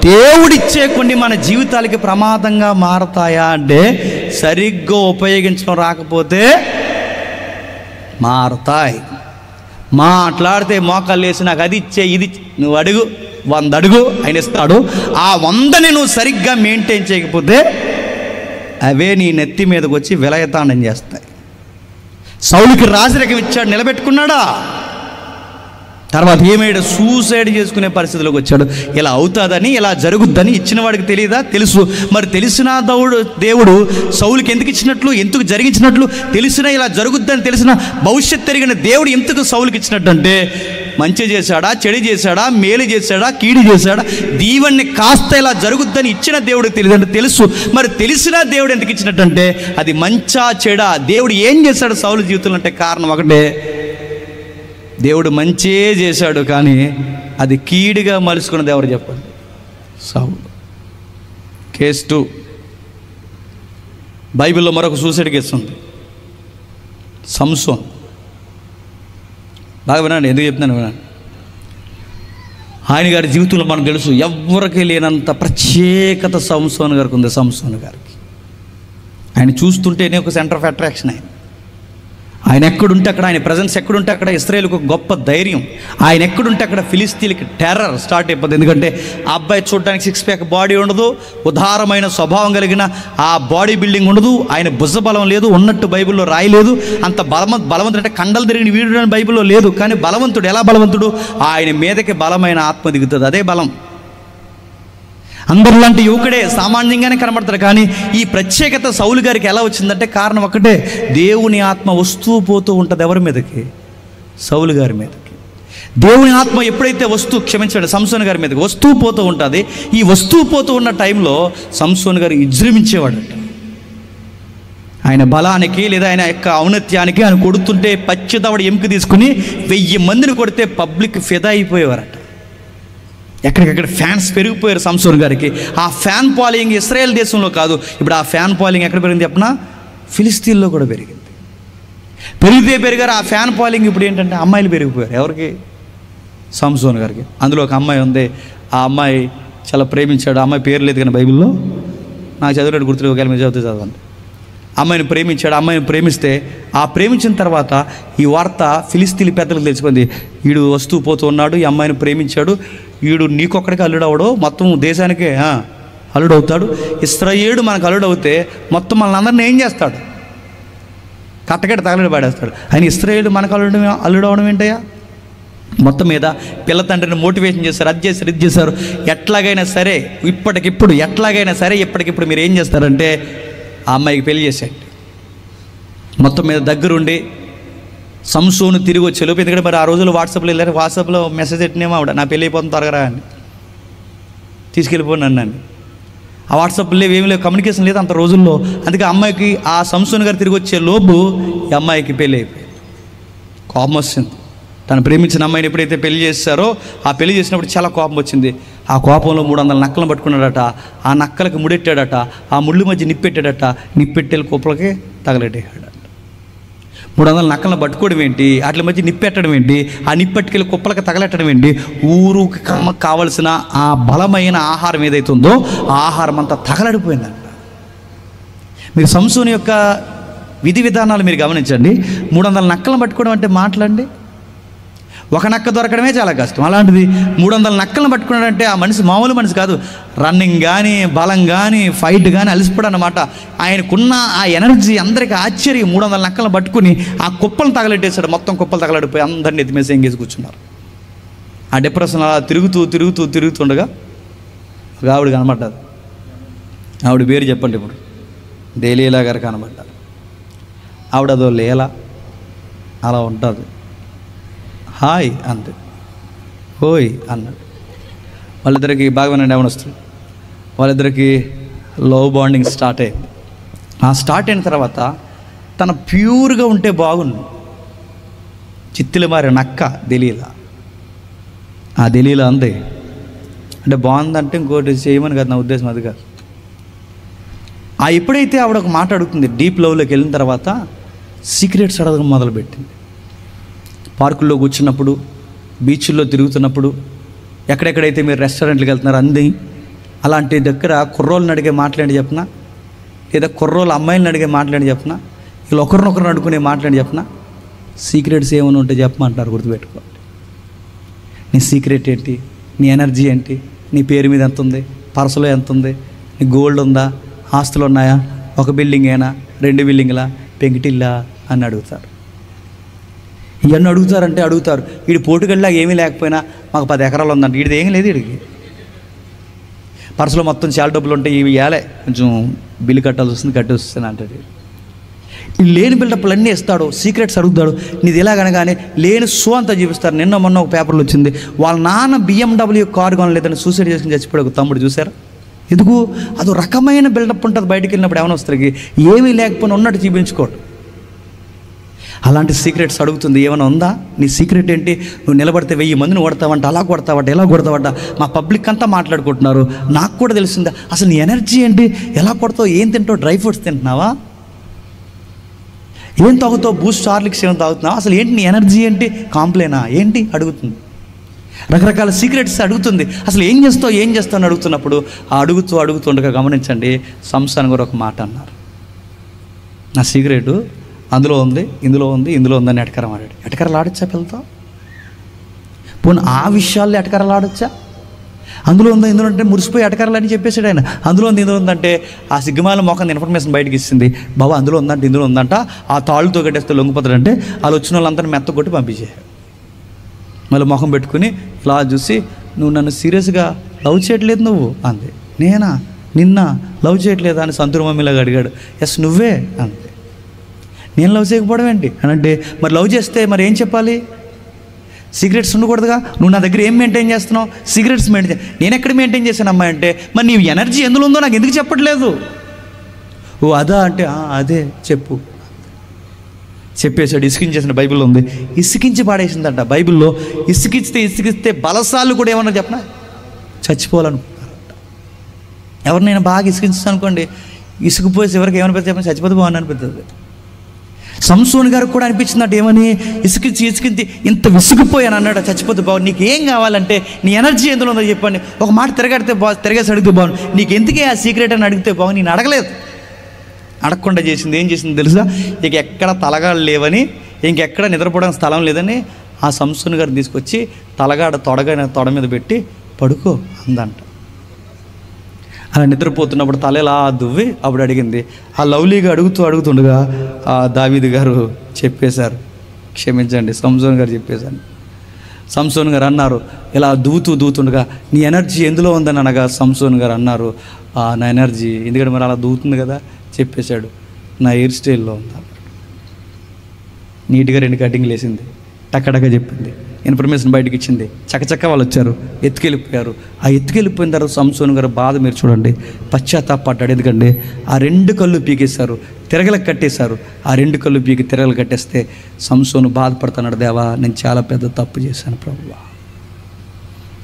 దేవుడిచ్చే కొన్ని మన జీవితాలకి ప్రమాదంగా మారతాయా అంటే సరిగ్గా ఉపయోగించడం రాకపోతే మారతాయి. మాట్లాడితే మోకాళ్ళు వేసి నాకు అది ఇచ్చే ఇది నువ్వు అడుగు, 100 అడుగు ఆయన ఇస్తాడు. ఆ 100ని నువ్వు సరిగ్గా మెయింటైన్ చేయకపోతే అవే నీ నెత్తి మీదకి వచ్చి విలయతాండం చేస్తాయి. సౌలుకి రాజరికం ఇచ్చాడు, నిలబెట్టుకున్నాడా? తర్వాత ఏమయ్యాడు? సూసైడ్ చేసుకునే పరిస్థితిలోకి వచ్చాడు. ఇలా అవుతుందని, ఇలా జరుగుద్దని ఇచ్చిన వాడికి తెలియదా? తెలుసు. మరి తెలిసిన దేవుడు సౌలుకి ఎందుకు ఇచ్చినట్లు, ఎందుకు జరిగించినట్లు? తెలిసినా ఇలా జరుగుద్దని తెలిసిన భవిష్యత్తు తిరిగిన దేవుడు ఎందుకు సౌలుకి ఇచ్చినట్టు అంటే మంచి చేశాడా, చెడు చేశాడా, మేలు చేశాడా, కీడు చేశాడా, దీవెన్ని కాస్త ఇలా జరుగుద్దని ఇచ్చిన దేవుడికి తెలియదంటే తెలుసు. మరి తెలిసినా దేవుడు ఎందుకు ఇచ్చినట్టంటే అది మంచా చెడా, దేవుడు ఏం చేశాడు సౌలు జీవితంలో అంటే కారణం ఒకటే, దేవుడు మంచే చేశాడు కానీ అది కీడుగా మలుచుకున్నది ఎవరు చెప్పండి? సౌలు. కేస్ 2 బైబిల్లో మరొక సూసైడ్ కేసు ఉంది, సంసోన్. బాగా వినండి, ఎందుకు చెప్తున్నాను వినండి. ఆయన గారి జీవితంలో మనకు తెలుసు, ఎవరికి లేనంత ప్రత్యేకత సంసోను గారికి ఉంది. సంసోను గారికి ఆయన చూస్తుంటేనే ఒక సెంటర్ ఆఫ్ అట్రాక్షన్. ఆయన ఎక్కడుంటే అక్కడ, ఆయన ప్రజెన్స్ ఎక్కడుంటే అక్కడ ఇశ్రాయేలుకు ఒక గొప్ప ధైర్యం. ఆయన ఎక్కడుంటే అక్కడ ఫిలిస్తీన్లకి టెర్రర్ స్టార్ట్ అయిపోతుంది. ఎందుకంటే ఆ అబ్బాయి చూడడానికి 6 ప్యాక్ బాడీ ఉండదు, ఉదారమైన స్వభావం కలిగిన ఆ బాడీ బిల్డింగ్ ఉండదు, ఆయన భుజబలం లేదు, ఉన్నట్టు బైబిల్లో రాయలేదు. అంత బలవంతుడు అంటే కండలు తిరిగిన వీడు బైబిల్లో లేదు. కానీ బలవంతుడు ఎలా బలవంతుడు? ఆయన మీదకి బలమైన ఆత్మ దిగుతుంది, అదే బలం. అందరిలాంటి యువకుడే సామాన్యంగానే కనబడతారు. కానీ ఈ ప్రత్యేకత సౌలు గారికి ఎలా వచ్చిందంటే కారణం ఒకటే, దేవుని ఆత్మ వస్తూ పోతూ ఉంటుంది. ఎవరి మీదకి? సౌలు గారి మీదకి. దేవుని ఆత్మ ఎప్పుడైతే క్షమించండి సంసోను గారి మీదకి వస్తూ పోతూ ఉంటుంది. ఈ వస్తూ పోతూ ఉన్న టైంలో సంసోను గారు విజృంభించేవాడట. ఆయన బలానికి లేదా ఆయన యొక్క ఔన్నత్యానికి ఆయన కొడుతుంటే పచ్చిదవడ ఎముక తీసుకుని 1000 మందిని కొడితే పబ్లిక్ ఫిదా అయిపోయేవారట. ఎక్కడికక్కడ ఫ్యాన్స్ పెరిగిపోయారు సంసోను గారికి. ఆ ఫ్యాన్ ఫాలోయింగ్ ఇశ్రాయేల్ దేశంలో కాదు, ఇప్పుడు ఆ ఫ్యాన్ ఫాలోయింగ్ ఎక్కడ పెరిగింది చెప్పనా? ఫిలిస్తీన్లో కూడా పెరిగింది. పెరిగారు. ఆ ఫ్యాన్ ఫాలోయింగ్ ఇప్పుడు ఏంటంటే అమ్మాయిలు పెరిగిపోయారు. ఎవరికి? సంసోను గారికి. అందులో ఒక అమ్మాయి ఉంది. ఆ అమ్మాయి చాలా ప్రేమించాడు. ఆ అమ్మాయి పేరు లేదు కానీ బైబిల్లో నాకు చదివినట్టు గుర్తులేదు, ఒకవేళ మీరు చదవండి. అమ్మాయిని ప్రేమించాడు. అమ్మాయిని ప్రేమిస్తే ఆ ప్రేమించిన తర్వాత ఈ వార్త ఫిలిస్తీన్ పెద్దలకు తెలిసిపోయింది. వీడు వస్తూ పోతూ ఉన్నాడు, ఈ అమ్మాయిని ప్రేమించాడు, వీడు నీకొక్కడికి అల్లుడు అవడు, మొత్తం దేశానికే అల్లుడు అవుతాడు. ఇశ్రాయేలు మనకు అల్లుడు అవుతే మొత్తం మనల్ని అందరినీ ఏం చేస్తాడు? కట్టకట్ట తగలడి పాడేస్తాడు. ఆయన ఇశ్రాయేలు మనకు అల్లుడు అవడం ఏంటయ్యా? మొత్తం మీద పిల్ల తండ్రిని మోటివేషన్ చేశారు, అది చేశారు, ఇది చేశారు. ఎట్లాగైనా సరే ఇప్పటికిప్పుడు మీరు ఏం చేస్తారంటే ఆ అమ్మాయికి పెళ్లి చేసేయండి. మొత్తం మీద దగ్గరుండి సంసోను తిరిగి వచ్చే లోపు, ఎందుకంటే మరి ఆ రోజుల్లో వాట్సాప్లో వెళ్ళారు, వాట్సాప్లో మెసేజ్ పెట్టినేమో ఆవిడ, నా పెళ్ళి అయిపోతుంది త్వరగా అని తీసుకెళ్ళిపోయి నన్ను. ఆ వాట్సాప్ లేవు, ఏమి లేవు, కమ్యూనికేషన్ లేదు అంత రోజుల్లో. అందుకే అమ్మాయికి ఆ సంసోను గారు తిరిగి వచ్చే లోపు ఈ అమ్మాయికి పెళ్ళి అయిపోయింది. కోపం వచ్చింది. తను ప్రేమించిన అమ్మాయిని ఎప్పుడైతే పెళ్లి చేశారో ఆ పెళ్లి చేసినప్పుడు చాలా కోపం వచ్చింది. ఆ కోపంలో 300 నక్కలను పట్టుకున్నాడట. ఆ నక్కలకి ముడెట్టాడట. ఆ ముళ్ళు మధ్య నిప్పెట్టాడట. నిప్పెట్టేలు కుప్పలకి తగలెట్టాడట. 300 నక్కలను పట్టుకోవడం ఏంటి, వాటి మధ్య నిప్పెట్టడం ఏంటి, ఆ నిప్పెట్టుకెళ్ళి కుప్పలకి తగలెట్టడం ఏంటి? ఊరుకి కావలసిన ఆ బలమైన ఆహారం ఏదైతే ఉందో ఆ ఆహారం అంతా తగలడిపోయిందంట. మీరు సంసోను యొక్క విధి విధానాలు మీరు గమనించండి. 300 నక్కలను పట్టుకోవడం అంటే మాట్లాడండి, ఒక నక్క దొరకడమే చాలా కష్టం. అలాంటిది 300 నక్కలను పట్టుకున్నాడంటే ఆ మనిషి మామూలు మనిషి కాదు. రన్నింగ్ కానీ, బలం కానీ, ఫైట్ కానీ అలసిపోడు అన్నమాట. ఆయనకున్న ఆ ఎనర్జీ అందరికీ ఆశ్చర్యం. 300 నక్కలను పట్టుకుని ఆ కుప్పలను తగలెట్టేశాడు. మొత్తం కుప్పలు తగలడిపోయి అందరిని ఎత్తిమేసి ఎంగేసి కూర్చున్నారు. ఆ డిప్రెషన్ అలా తిరుగుతుండగా ఒక ఆవిడ కనబడ్డారు. ఆవిడ పేరు చెప్పండి ఇప్పుడు. దేలీలా గారు కనబడ్డారు. ఆవిడ అదో లేలా అలా ఉంటుంది. హాయ్ అంది, హోయ్ అన్నాడు. వాళ్ళిద్దరికి బాగా వస్తుంది. వాళ్ళిద్దరికి లవ్ బాండింగ్ స్టార్ట్ అయింది. ఆ స్టార్ట్ అయిన తర్వాత తన ప్యూర్గా ఉంటే బాగుండు. చిత్తులు మారే నక్క దెలీలా. ఆ దెలీలా అంది అంటే బాగుందంటే ఇంకోటి చేయమని కాదు నా ఉద్దేశం, అది కాదు. ఆ ఎప్పుడైతే ఆవిడ ఒక మాట అడుగుతుంది, డీప్ లవ్లోకి వెళ్ళిన తర్వాత సీక్రెట్స్ అడగడం మొదలుపెట్టింది. పార్కుల్లో కూర్చున్నప్పుడు, బీచ్ల్లో తిరుగుతున్నప్పుడు, ఎక్కడెక్కడైతే మీరు రెస్టారెంట్కి వెళ్తున్నారు అంది అలాంటి దగ్గర కుర్రోళ్ళని అడిగే మాట్లాడి చెప్పనా, లేదా కుర్రోళ్ళ అమ్మాయిలను అడిగే మాట్లాడి చెప్పనా, వీళ్ళు ఒకరినొకరిని అడుగునే మాట్లాడి చెప్పనా, సీక్రెట్స్ ఏమైనా ఉంటే చెప్పమంటారు. గుర్తుపెట్టుకోండి. నీ సీక్రెట్ ఏంటి, నీ ఎనర్జీ ఏంటి, నీ పేరు మీద ఎంత ఉంది, పర్సులో ఎంత ఉంది, నీ గోల్డ్ ఉందా, ఆస్తులు ఉన్నాయా, ఒక బిల్డింగేనా, 2 బిల్డింగ్లా, పెంకిటిల్లా అని అడుగుతారు. ఇవన్నీ అడుగుతారు. వీడి పోటుగల్లా ఏమీ లేకపోయినా మాకు 10 ఎకరాలు ఉందంటే వీడిది ఏమీ లేదు. వీడికి పర్సులో మొత్తం చాలా డబ్బులు ఉంటాయి, ఇవి ఇవ్వాలి, కొంచెం బిల్లు కట్టాల్సి వస్తుంది, కట్టి వస్తుంది అంటాడు. ఈ లేని బిల్డప్లు అన్నీ ఇస్తాడు, సీక్రెట్స్ అడుగుతాడు. నీది ఎలాగనగానే లేని అంతా చూపిస్తారు. మొన్న ఒక పేపర్లో వచ్చింది, వాళ్ళ నాన్న BMW కారు కొనలేదని సూసైడ్ చేసుకుని చచ్చిపోయాడు ఒక తమ్ముడు. చూసారా? ఎందుకు? అదో రకమైన బిల్డప్ ఉంటుంది. బయటికి వెళ్ళినప్పుడు ఏమైనా వస్తుంది, ఏమీ లేకపోయినా ఉన్నట్టు చూపించుకోడు. అలాంటి సీక్రెట్స్ అడుగుతుంది. ఏమైనా ఉందా, నీ సీక్రెట్ ఏంటి, నువ్వు నిలబడితే 1000 మందిని కొడతావంట, అలా కొడతావట, ఎలా కొడతావట, మా పబ్లిక్ అంతా మాట్లాడుకుంటున్నారు, నాకు కూడా తెలిసిందా, అసలు నీ ఎనర్జీ ఏంటి, ఎలా కొడతావు, ఏం తింటావు, డ్రై ఫ్రూట్స్ తింటున్నావా, ఏం తాగుతావు, బూస్ట్ హార్లిక్స్ ఏమైనా తాగుతున్నావా, అసలు ఏంటి నీ ఎనర్జీ ఏంటి, కాంప్లైనా ఏంటి అడుగుతుంది. రకరకాల సీక్రెట్స్ అడుగుతుంది. అసలు ఏం చేస్తావు అని అడుగుతున్నప్పుడు అడుగుతుండగా గమనించండి, సంసోను గారు ఒక మాట అన్నారు, నా సీక్రెట్ అందులో ఉంది, ఇందులో ఉందని ఎటకరమాడాడు. ఎటకరలాడొచ్చా పిల్లతో? పోనీ ఆ విషయాల్లో ఎటకరలాడొచ్చా? అందులో ఉందో ఇందులో అంటే మురిసిపోయి ఎటకరలని చెప్పేసాడు ఆయన. అందులో ఉందంటే ఆ సిగ్గుమాల మొఖం ఇన్ఫర్మేషన్ బయటకి ఇస్తుంది, బాబా అందులో ఉందంటే ఇందులో ఉందంట, ఆ తాళ్ళుతో కట్టేస్తే లొంగిపోతాడంటే వాళ్ళు వచ్చిన వాళ్ళంతా మెత్తగొట్టి పంపించేశారు. మళ్ళీ మొఖం పెట్టుకుని ఇలా చూసి, నువ్వు నన్ను సీరియస్గా లవ్ చేయట్లేదు నువ్వు అంది. నేనా? నిన్న లవ్ చేయట్లేదా అని సంతూర్ మమ్మీలాగా అడిగాడు. ఎస్ నువ్వే అంతే. నేను లవ్ చేయకపోవడం ఏంటి అని అంటే, మరి లవ్ చేస్తే మరి ఏం చెప్పాలి? సీక్రెట్స్ ఉండకూడదుగా. నువ్వు నా దగ్గర ఏం మెయింటైన్ చేస్తున్నావు? Secrets maintain. నేను ఎక్కడ మెయింటైన్ చేశాను అమ్మాయి అంటే, మరి నీ ఎనర్జీ ఎందులో ఉందో నాకు ఎందుకు చెప్పట్లేదు? ఓ అదా అంటే అదే చెప్పు చెప్పేశాడు. ఇసికించేసిన బైబిల్లో ఉంది, ఇసికించి పాడేసిందంట బైబిల్లో. ఇసికిస్తే బలసాలు కూడా ఏమన్నా చెప్పనా చచ్చిపోవాలనుకుంటారంట. ఎవరినైనా బాగా ఇసికించాను అనుకోండి, ఇసుకుపోయి ఎవరికి ఏమనిపిస్తుంది చెప్పండి, చచ్చిపోతే బాగుంది అనిపిస్తుంది. సంసోను గారికి కూడా అనిపించిందంటే ఏమని, ఇసుకించి ఇంత విసుగుపోయాను అన్నాడు, చచ్చిపోతే బాగుంది. నీకు ఏం కావాలంటే నీ ఎనర్జీ ఎందులో ఉందో చెప్పండి, ఒక మాట తిరగేసి అడిగితే బాగుంది, నీకు ఎందుకే ఆ సీక్రెట్ అని అడిగితే బాగుంది. నేను అడగలేదు, అడగకుండా చేసింది ఏం చేసింది తెలుసా? ఇక ఎక్కడ తలగాడు లేవని, ఇంకెక్కడ నిద్రపోవడానికి స్థలం లేదని ఆ సంసోను గారిని తీసుకొచ్చి తలగాడ తొడ మీద పెట్టి పడుకో అందంట. అలా నిద్రపోతున్నప్పుడు తల ఎలా దువ్వి అప్పుడు అడిగింది. ఆ లవ్లీగా అడుగుతుండగా ఆ దావీదు గారు చెప్పేశారు, క్షమించండి సంసోను గారు చెప్పేశాను. సంసోను గారు అన్నారు, ఇలా దూతుండగా నీ ఎనర్జీ ఎందులో ఉందని అనగా సంసోను గారు అన్నారు, నా ఎనర్జీ ఎందుకంటే మరి అలా దూతుంది కదా చెప్పేశాడు, నా హెయిర్ స్టైల్లో ఉంది. నీట్గా 2 కటింగ్లు వేసింది, టక్కడగా చెప్పింది, ఇన్ఫర్మేషన్ బయటకు ఇచ్చింది. చక్కచక్క వాళ్ళు వచ్చారు, ఎత్తుకెళ్ళిపోయారు. ఆ ఎత్తుకెళ్ళిపోయిన తర్వాత సంసోను గారు బాధ మీరు చూడండి, పశ్చాత్తాపడ్డాడు. ఎందుకంటే ఆ 2 కళ్ళు పీకేశారు, తిరగలకు కట్టేశారు. ఆ 2 కళ్ళు పీకి తిరగలు కట్టేస్తే సంసోను బాధపడుతున్నాడు, దేవా నేను చాలా పెద్ద తప్పు చేశాను ప్రభువా,